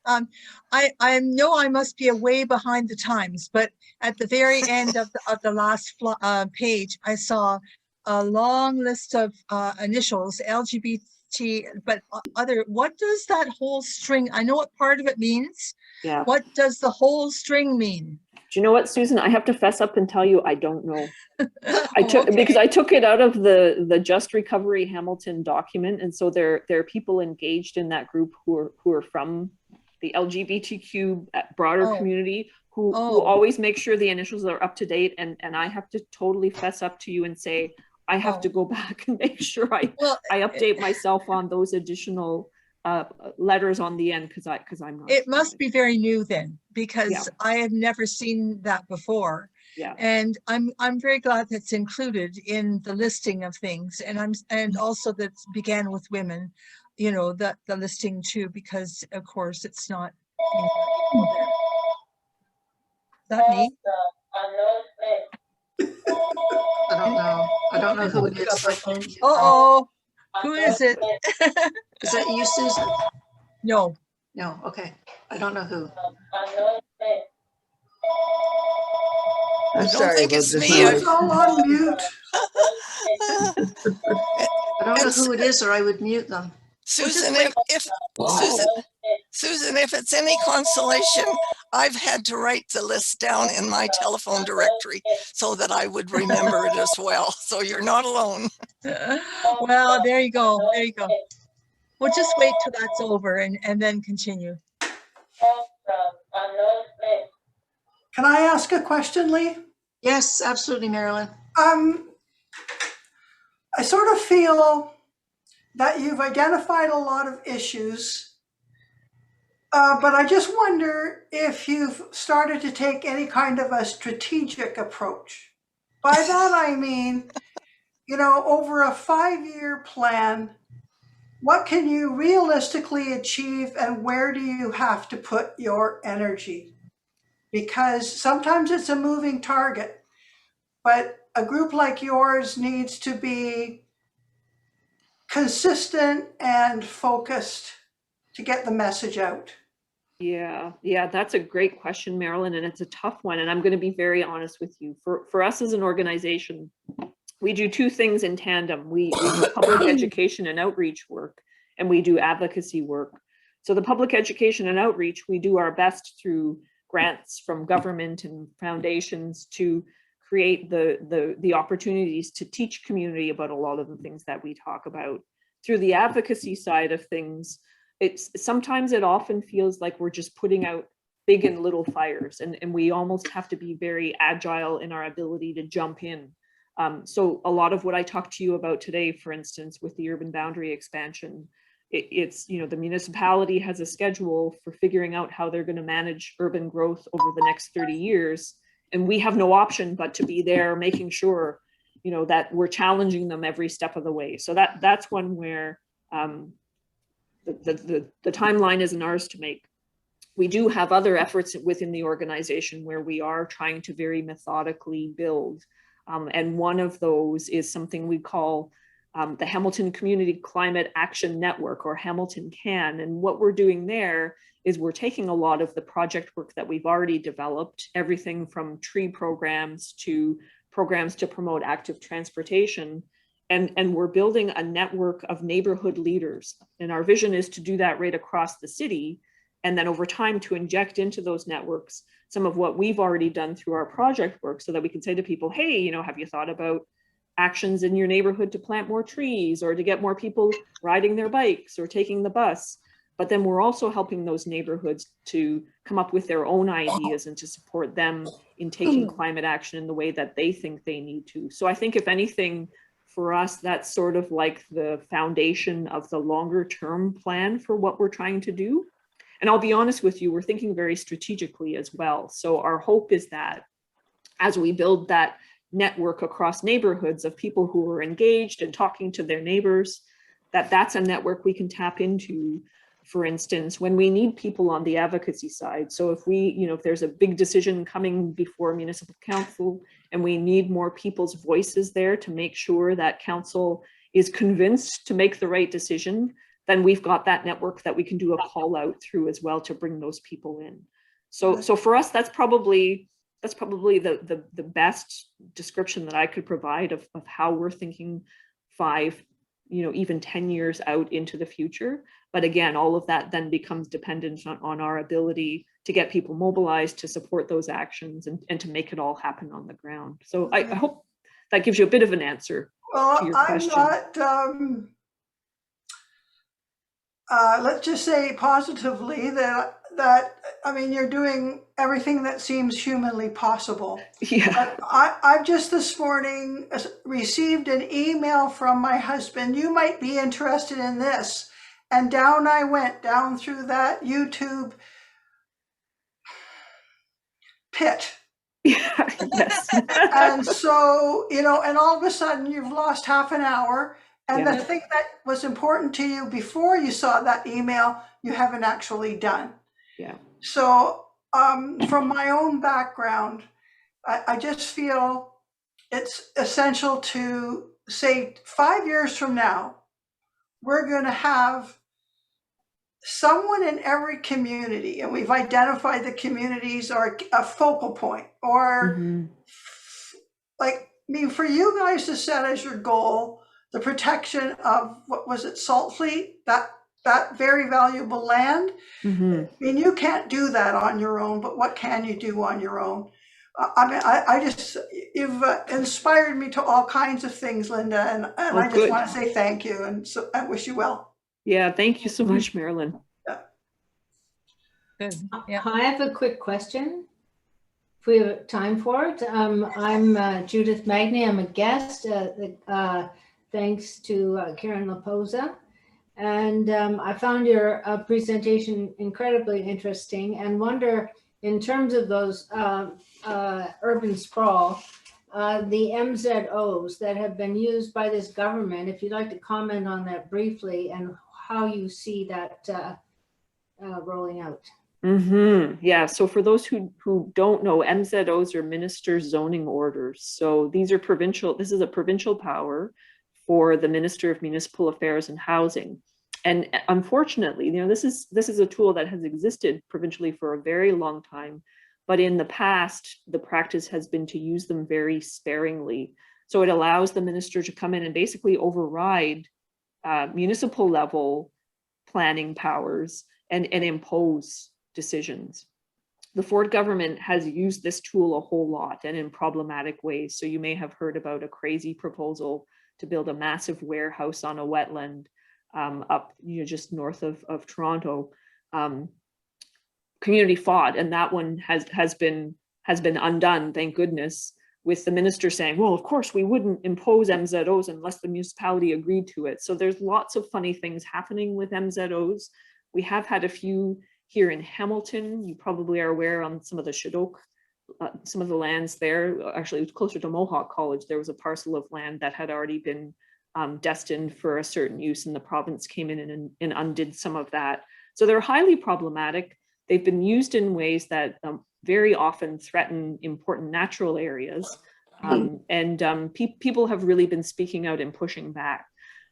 I know I must be way behind the times, but at the very end of the last page, I saw a long list of initials, LGBT, but what does that whole string, I know what part of it means. Yeah. What does the whole string mean? Do you know what, Susan? I have to fess up and tell you, I don't know. Because Okay. I took it out of the Just Recovery Hamilton document, and so there are people engaged in that group who are from the LGBTQ broader community who always make sure the initials are up to date, and I have to totally fess up to you and say I have to go back and make sure I update myself on those additional letters on the end, because I'm not. It must be very new then, because I have never seen that before. Yeah. And I'm very glad that's included in the listing of things, and also that began with women, you know, the listing too, because of course it's not. Is that me? I don't know who it is. Uh-oh, who is it? Is that you, Susan? No. No, okay. I don't know who. I'm I don't sorry think about it's this me. noise. It's all on mute. I don't know who it is, or I would mute them. Susan, Susan, if it's any consolation, I've had to write the list down in my telephone directory so that I would remember it as well. So you're not alone. Well, there you go. There you go. We'll just wait till that's over and then continue. Can I ask a question, Lee? Yes, absolutely, Marilyn. I sort of feel that you've identified a lot of issues, but I just wonder if you've started to take any kind of a strategic approach. By that I mean, you know, over a 5-year plan, what can you realistically achieve and where do you have to put your energy? Because sometimes it's a moving target, but a group like yours needs to be consistent and focused to get the message out. Yeah, that's a great question, Marilyn, and it's a tough one. And I'm going to be very honest with you. For us as an organization, we do two things in tandem. We do public education and outreach work, and we do advocacy work. So the public education and outreach, we do our best through grants from government and foundations to create the opportunities to teach community about a lot of the things that we talk about. Through the advocacy side of things, sometimes it often feels like we're just putting out big and little fires, and we almost have to be very agile in our ability to jump in. So a lot of what I talked to you about today, for instance, with the urban boundary expansion, it's, you know, the municipality has a schedule for figuring out how they're going to manage urban growth over the next 30 years. And we have no option but to be there making sure, you know, that we're challenging them every step of the way. So that's one where the timeline isn't ours to make. We do have other efforts within the organization where we are trying to very methodically build. And one of those is something we call the Hamilton Community Climate Action Network, or Hamilton CAN. And what we're doing there is we're taking a lot of the project work that we've already developed, everything from tree programs to programs to promote active transportation. And we're building a network of neighborhood leaders. And our vision is to do that right across the city. And then over time to inject into those networks some of what we've already done through our project work, so that we can say to people, hey, you know, have you thought about actions in your neighborhood to plant more trees or to get more people riding their bikes or taking the bus? But then we're also helping those neighborhoods to come up with their own ideas and to support them in taking climate action in the way that they think they need to. So I think if anything, for us, that's sort of like the foundation of the longer term plan for what we're trying to do. And I'll be honest with you, we're thinking very strategically as well. So our hope is that as we build that network across neighborhoods of people who are engaged and talking to their neighbors, that's a network we can tap into, for instance, when we need people on the advocacy side. So if if there's a big decision coming before municipal council and we need more people's voices there to make sure that council is convinced to make the right decision, then we've got that network that we can do a call out through as well to bring those people in. So for us, that's probably the best description that I could provide of how we're thinking 5, even 10 years out into the future. But again, all of that then becomes dependent on our ability to get people mobilized, to support those actions, and to make it all happen on the ground. So I hope that gives you a bit of an answer to your question. I'm not, let's just say positively that I mean, you're doing everything that seems humanly possible. Yeah. But I've just this morning received an email from my husband. You might be interested in this. And down I went, down through that YouTube pit. Yeah, yes. And so, and all of a sudden you've lost half an hour. And the thing that was important to you before you saw that email, you haven't actually done. Yeah. So from my own background, I just feel it's essential to say 5 years from now, we're going to have someone in every community, and we've identified the communities or a focal point, or for you guys to set as your goal the protection of, what was it, Salt Fleet, that very valuable land. I mean, you can't do that on your own, but what can you do on your own? You've inspired me to all kinds of things, Lynda, and I just want to say thank you, and so I wish you well. Yeah, thank you so much, Marilyn. Yeah. Good. Yeah. I have a quick question, if we have time for it. I'm Judith Magny. I'm a guest, thanks to Karen Laposa. And I found your presentation incredibly interesting, and wonder, in terms of those urban sprawl, the MZOs that have been used by this government, if you'd like to comment on that briefly and how you see that rolling out. Yeah, so for those who don't know, MZOs are Minister Zoning Orders. So these are this is a provincial power for the Minister of Municipal Affairs and Housing. And unfortunately, this is a tool that has existed provincially for a very long time, but in the past, the practice has been to use them very sparingly. So it allows the minister to come in and basically override municipal level planning powers and impose decisions. The Ford government has used this tool a whole lot and in problematic ways. So you may have heard about a crazy proposal to build a massive warehouse on a wetland up just north of Toronto. Community fought, and that one has been undone, thank goodness, with the minister saying, well, of course we wouldn't impose MZOs unless the municipality agreed to it. So there's lots of funny things happening with MZOs. We have had a few here in Hamilton. You probably are aware on some of the Shadok, some of the lands there. Actually, it was closer to Mohawk College. There was a parcel of land that had already been destined for a certain use, and the province came in and undid some of that. So they're highly problematic. They've been used in ways that very often threaten important natural areas. People have really been speaking out and pushing back.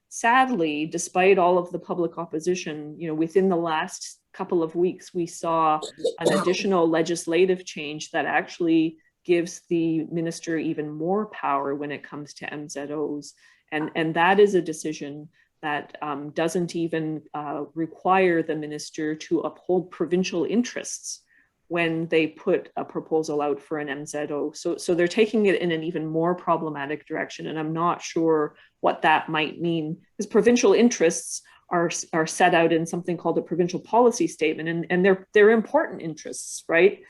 Sadly, despite all of the public opposition, within the last couple of weeks, we saw an additional legislative change that actually gives the minister even more power when it comes to MZOs. And that is a decision that doesn't even require the minister to uphold provincial interests when they put a proposal out for an MZO. So they're taking it in an even more problematic direction. And I'm not sure what that might mean, because provincial interests are set out in something called a provincial policy statement. And they're important interests, right?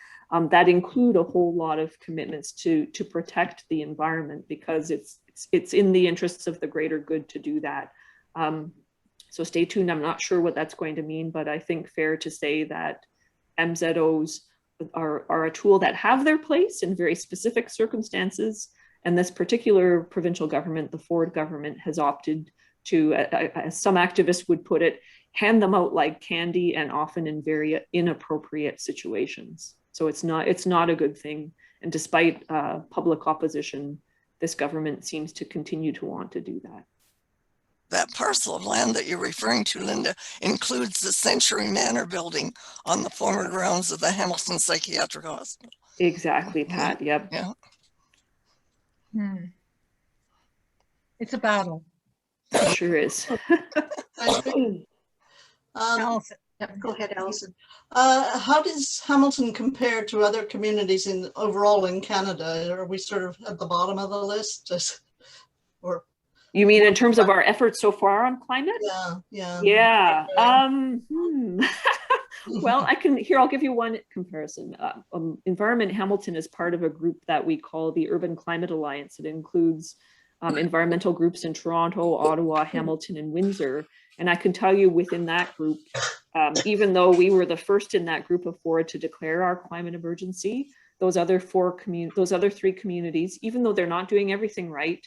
That include a whole lot of commitments to protect the environment, because it's in the interests of the greater good to do that. So stay tuned. I'm not sure what that's going to mean, but I think fair to say that MZOs are a tool that have their place in very specific circumstances. And this particular provincial government, the Ford government, has opted to, as some activists would put it, hand them out like candy, and often in very inappropriate situations. So it's not a good thing. And despite public opposition, this government seems to continue to want to do that. That parcel of land that you're referring to, Lynda, includes the Century Manor building on the former grounds of the Hamilton Psychiatric Hospital. Exactly, Pat. Yep. Yeah. It's a battle. It sure is. Allison. Go ahead, Allison. How does Hamilton compare to other communities overall in Canada? Are we sort of at the bottom of the list? Or you mean in terms of our efforts so far on climate? Yeah. Well, I'll give you one comparison. Environment Hamilton is part of a group that we call the Urban Climate Alliance. It includes environmental groups in Toronto, Ottawa, Hamilton, and Windsor. And I can tell you within that group, even though we were the first in that group of 4 to declare our climate emergency, those other 3 communities, even though they're not doing everything right,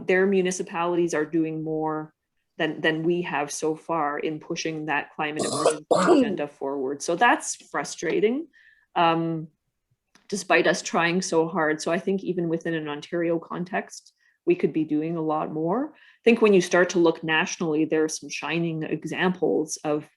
their municipalities are doing more than we have so far in pushing that climate emergency agenda forward. So that's frustrating, despite us trying so hard. So I think even within an Ontario context, we could be doing a lot more. I think when you start to look nationally, there are some shining examples of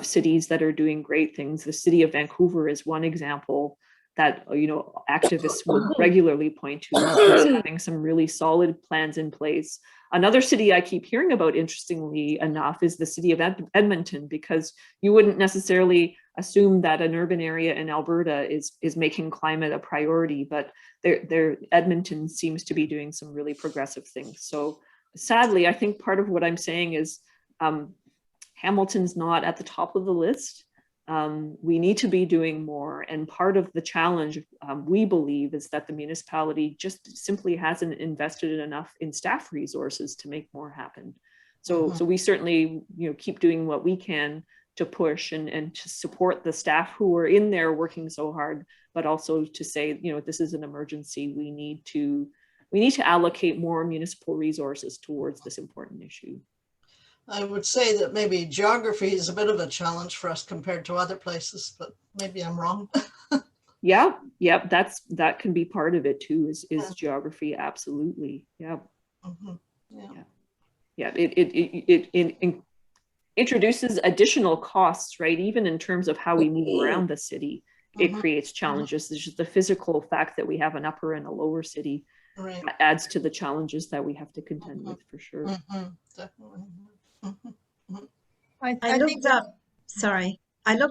cities that are doing great things. The city of Vancouver is one example that activists will regularly point to as having some really solid plans in place. Another city I keep hearing about, interestingly enough, is the city of Edmonton, because you wouldn't necessarily assume that an urban area in Alberta is making climate a priority, but Edmonton seems to be doing some really progressive things. So sadly, I think part of what I'm saying is Hamilton's not at the top of the list. We need to be doing more. And part of the challenge, we believe, is that the municipality just simply hasn't invested enough in staff resources to make more happen. So we certainly keep doing what we can to push and to support the staff who are in there working so hard, but also to say, this is an emergency. We need to allocate more municipal resources towards this important issue. I would say that maybe geography is a bit of a challenge for us compared to other places, but maybe I'm wrong. Yeah, that can be part of it too, is geography. Absolutely. Yeah. It introduces additional costs, right? Even in terms of how we move around the city, it creates challenges. There's just the physical fact that we have an upper and a lower city adds to the challenges that we have to contend with, for sure. Definitely. I looked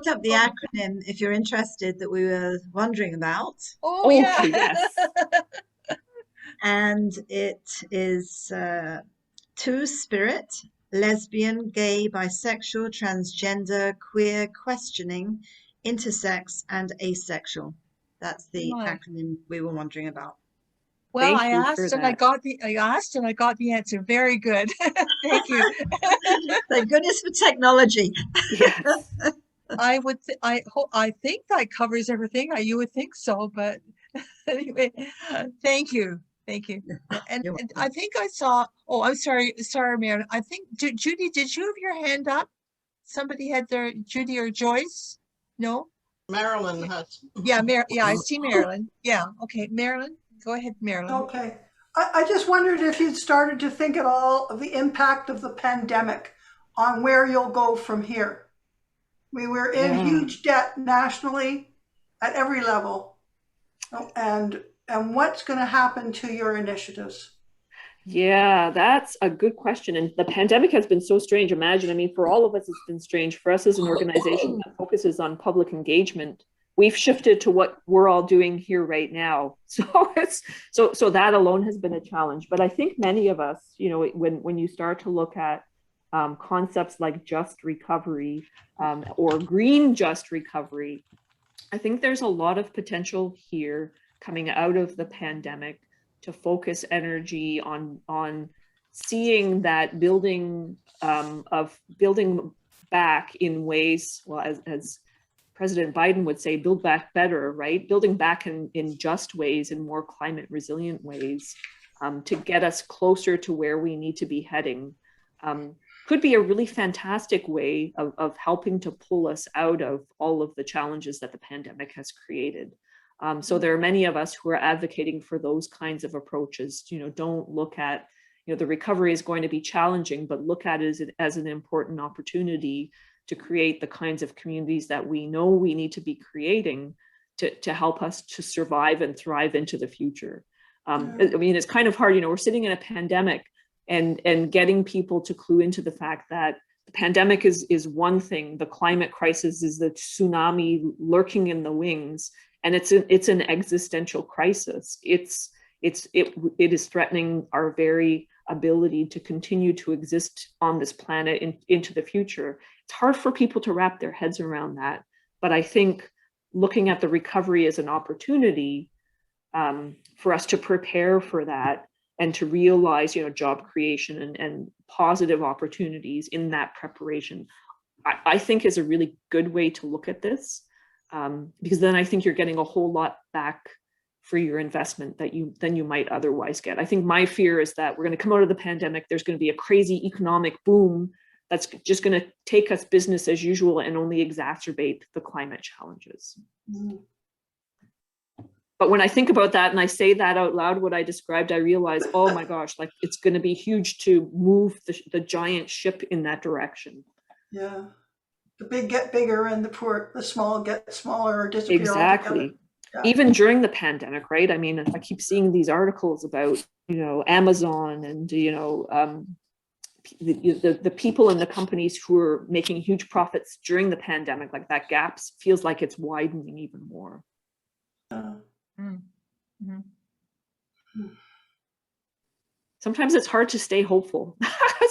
up the acronym, if you're interested, that we were wondering about. Oh yeah. Yes. And it is Two-Spirit, lesbian, gay, bisexual, transgender, queer, questioning, intersex, and asexual. That's the acronym we were wondering about. Well, I asked and I got the answer. Very good. Thank you. Thank goodness for technology. Yes. I think that covers everything. You would think so, but anyway, thank you. And I think I saw. Oh, I'm sorry, Marilyn. I think Judy, did you have your hand up? Somebody had their Judy or Joyce? No. Marilyn has. Yeah, I see Marilyn. Yeah, okay, Marilyn. Go ahead, Marilyn. Okay. I just wondered if you'd started to think at all of the impact of the pandemic on where you'll go from here. We were in huge debt nationally at every level. And what's going to happen to your initiatives? Yeah, that's a good question. And the pandemic has been so strange. Imagine, I mean, for all of us, it's been strange. For us as an organization that focuses on public engagement, we've shifted to what we're all doing here right now. So so that alone has been a challenge. But I think many of us, you know, when you start to look at concepts like just recovery or green just recovery, I think there's a lot of potential here coming out of the pandemic to focus energy on seeing that building back in ways, well, as President Biden would say, build back better, right? Building back in just ways, in more climate resilient ways, to get us closer to where we need to be heading, could be a really fantastic way of helping to pull us out of all of the challenges that the pandemic has created. So there are many of us who are advocating for those kinds of approaches. You know, don't look at, you know, the recovery is going to be challenging, but look at it as an important opportunity to create the kinds of communities that we know we need to be creating to help us to survive and thrive into the future. I mean, it's kind of hard, you know, we're sitting in a pandemic and getting people to clue into the fact that the pandemic is one thing, the climate crisis is the tsunami lurking in the wings, and it's an existential crisis. It is threatening our very ability to continue to exist on this planet into the future. It's hard for people to wrap their heads around that, but I think looking at the recovery as an opportunity for us to prepare for that and to realize, you know, job creation and positive opportunities in that preparation, I think is a really good way to look at this, because then I think you're getting a whole lot back for your investment than you might otherwise get. I think my fear is that we're going to come out of the pandemic, there's going to be a crazy economic boom that's just going to take us business as usual and only exacerbate the climate challenges. Mm-hmm. But when I think about that and I say that out loud, what I described, I realize, oh my gosh, like it's going to be huge to move the giant ship in that direction. Yeah. The big get bigger and the small get smaller or disappear exactly altogether. Yeah. Even during the pandemic, right? I mean, I keep seeing these articles about, you know, Amazon and, you know, the people in the companies who are making huge profits during the pandemic, like that gap feels like it's widening even more. Mm-hmm. Sometimes it's hard to stay hopeful.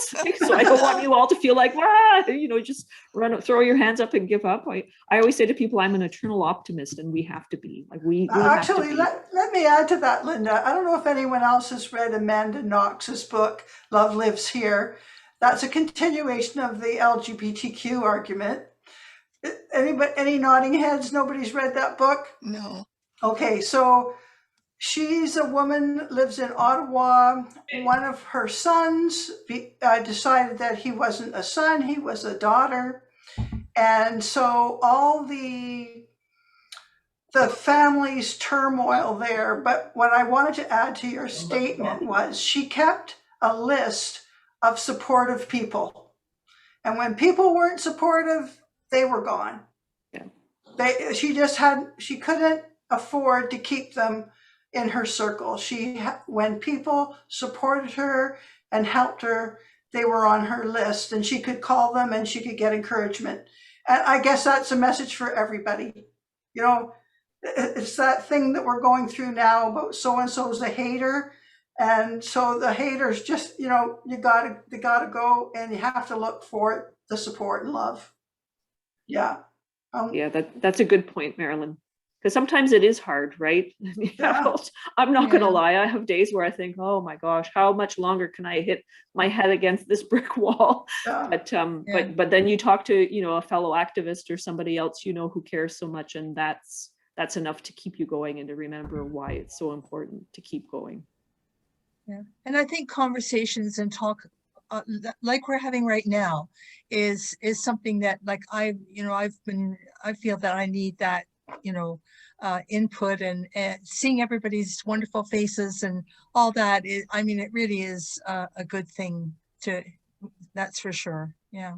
So I don't want you all to feel like, you know, just throw your hands up and give up. I always say to people, I'm an eternal optimist, and we have to be. Like we actually, have to be. let me add to that, Lynda. I don't know if anyone else has read Amanda Knox's book, Love Lives Here. That's a continuation of the LGBTQ argument. Any nodding heads? Nobody's read that book? No. Okay, so she's a woman, lives in Ottawa. One of her sons decided that he wasn't a son, he was a daughter. And so all the family's turmoil there. But what I wanted to add to your statement was she kept a list of supportive people. And when people weren't supportive, they were gone. Yeah. She couldn't afford to keep them in her circle. When people supported her and helped her, they were on her list, and she could call them and she could get encouragement. And I guess that's a message for everybody. You know, it's that thing that we're going through now about so-and-so's a hater. And so the haters just, you know, they gotta go, and you have to look for the support and love. Yeah. Yeah, that's a good point, Marilyn. Because sometimes it is hard, right? Yeah. I'm not going to lie. I have days where I think, oh my gosh, how much longer can I hit my head against this brick wall? Yeah. But then you talk to, you know, a fellow activist or somebody else, you know, who cares so much, and that's enough to keep you going and to remember why it's so important to keep going. Yeah, and I think conversations and talk like we're having right now is something that, like, I feel that I need that input and seeing everybody's wonderful faces and all that. I mean, it really is a good thing that's for sure. Yeah.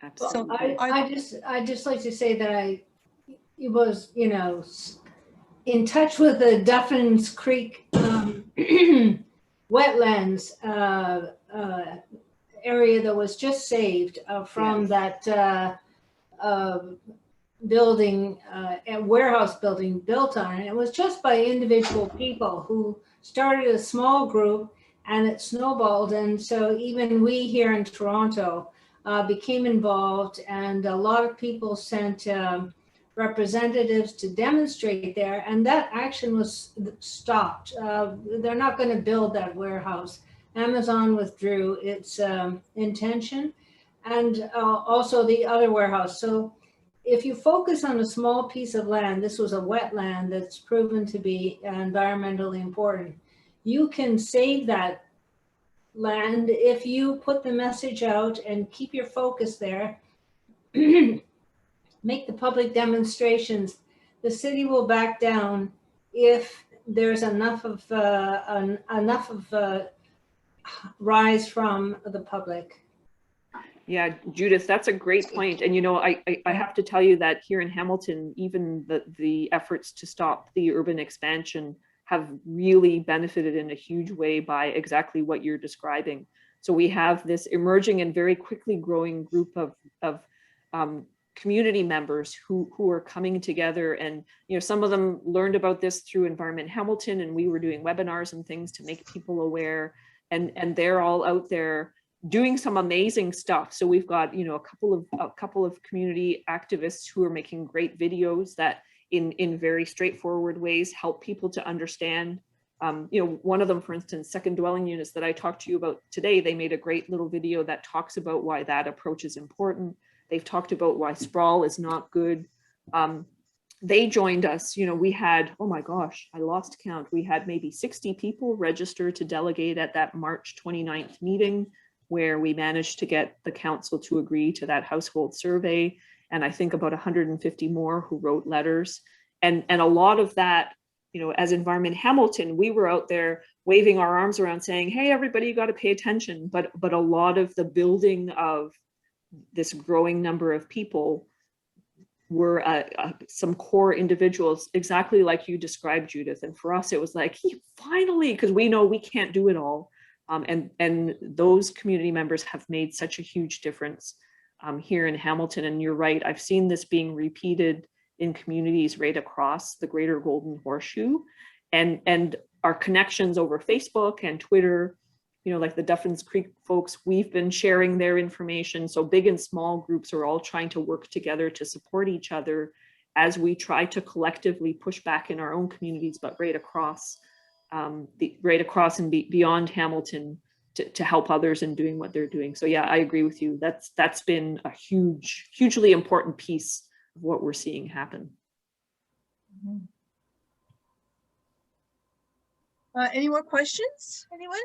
Absolutely. So I just like to say that I was, in touch with the Duffins Creek wetlands area that was just saved from that building, a warehouse building built on it. It was just by individual people who started a small group, and it snowballed. And so even we here in Toronto became involved, and a lot of people sent representatives to demonstrate there, and that action was stopped. They're not going to build that warehouse. Amazon withdrew its intention, and also the other warehouse. So if you focus on a small piece of land, this was a wetland that's proven to be environmentally important, you can save that land if you put the message out and keep your focus there. Make the public demonstrations. The city will back down if there's enough of rise from the public. Yeah, Judith, that's a great point. And, I have to tell you that here in Hamilton, even the efforts to stop the urban expansion have really benefited in a huge way by exactly what you're describing. So we have this emerging and very quickly growing group of community members who are coming together, and some of them learned about this through Environment Hamilton, and we were doing webinars and things to make people aware, and they're all out there doing some amazing stuff. So we've got a couple of community activists who are making great videos that in very straightforward ways help people to understand. One of them, for instance, second dwelling units that I talked to you about today, they made a great little video that talks about why that approach is important. They've talked about why sprawl is not good. They joined us. We had, oh my gosh, I lost count. We had maybe 60 people register to delegate at that March 29th meeting, where we managed to get the council to agree to that household survey. And I think about 150 more who wrote letters. And a lot of that, as Environment Hamilton, we were out there waving our arms around saying, hey, everybody, you got to pay attention. But a lot of the building of this growing number of people were some core individuals, exactly like you described, Judith. And for us, it was like, finally, because we know we can't do it all. And those community members have made such a huge difference here in Hamilton. And you're right, I've seen this being repeated in communities right across the greater Golden Horseshoe. And our connections over Facebook and Twitter, like the Duffins Creek folks, we've been sharing their information. So big and small groups are all trying to work together to support each other as we try to collectively push back in our own communities, but right across and beyond Hamilton to help others in doing what they're doing. So yeah, I agree with you. That's been a hugely important piece of what we're seeing happen. Any more questions? Anyone?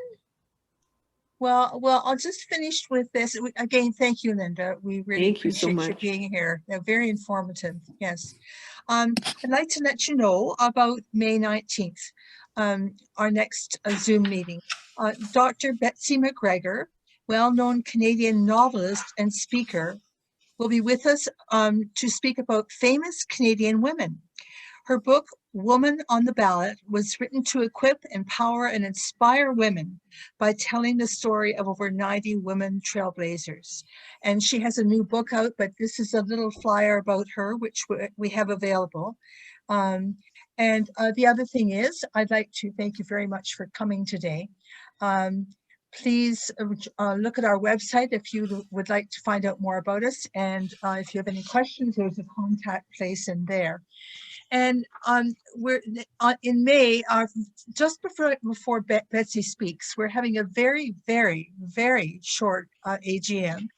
Well, I'll just finish with this. Again, thank you, Lynda. We really appreciate you being here. They're very informative. Yes. I'd like to let you know about May 19th, our next Zoom meeting. Dr. Betsy McGregor, well-known Canadian novelist and speaker, will be with us to speak about famous Canadian women. Her book, Woman on the Ballot, was written to equip, empower, and inspire women by telling the story of over 90 women trailblazers. And she has a new book out, but this is a little flyer about her, which we have available. And the other thing is, I'd like to thank you very much for coming today. Please look at our website if you would like to find out more about us. And if you have any questions, there's a contact place in there. And we're in May, just before Betsy speaks, we're having a very, very, very short AGM.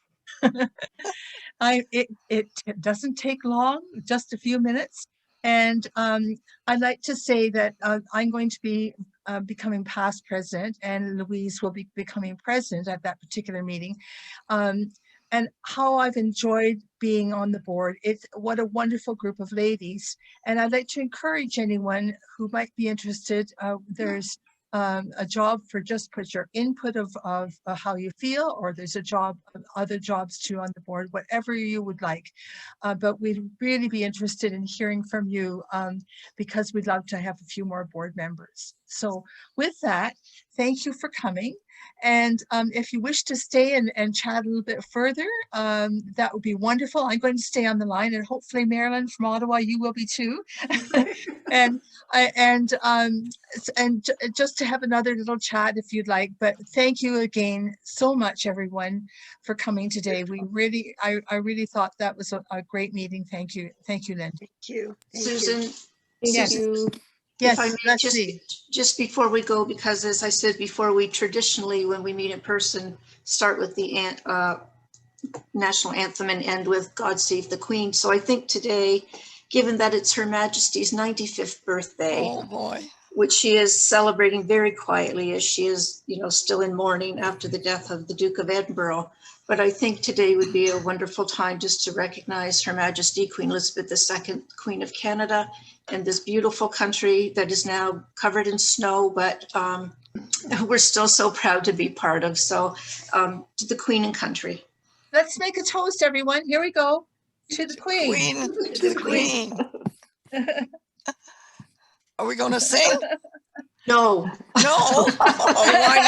It doesn't take long, just a few minutes. And I'd like to say that I'm going to be becoming past president, and Louise will be becoming president at that particular meeting. and how I've enjoyed being on the board. It's what a wonderful group of ladies. And I'd like to encourage anyone who might be interested. There's a job for just put your input of how you feel, or there's a job, other jobs too on the board, whatever you would like. But we'd really be interested in hearing from you because we'd love to have a few more board members. So with that, thank you for coming. And if you wish to stay and chat a little bit further, that would be wonderful. I'm going to stay on the line, and hopefully Marilyn from Ottawa, you will be too. and just to have another little chat if you'd like. But thank you again so much, everyone, for coming today. We really, I really thought that was a great meeting. Thank you, Lynda. Thank you. Thank you. Susan, Thank Yes. you. Yes, if I may, let's see. just before we go, because as I said before, we traditionally, when we meet in person, start with the national anthem and end with God Save the Queen. So I think today, given that it's Her Majesty's 95th birthday, Oh, boy. which she is celebrating very quietly as she is, still in mourning after the death of the Duke of Edinburgh. But I think today would be a wonderful time just to recognize Her Majesty Queen Elizabeth II, Queen of Canada, and this beautiful country that is now covered in snow, but we're still so proud to be part of. So to the Queen and country. Let's make a toast, everyone. Here we go. To the Queen. Queen, to the Queen. Are we going to sing? No. No. Oh, why not?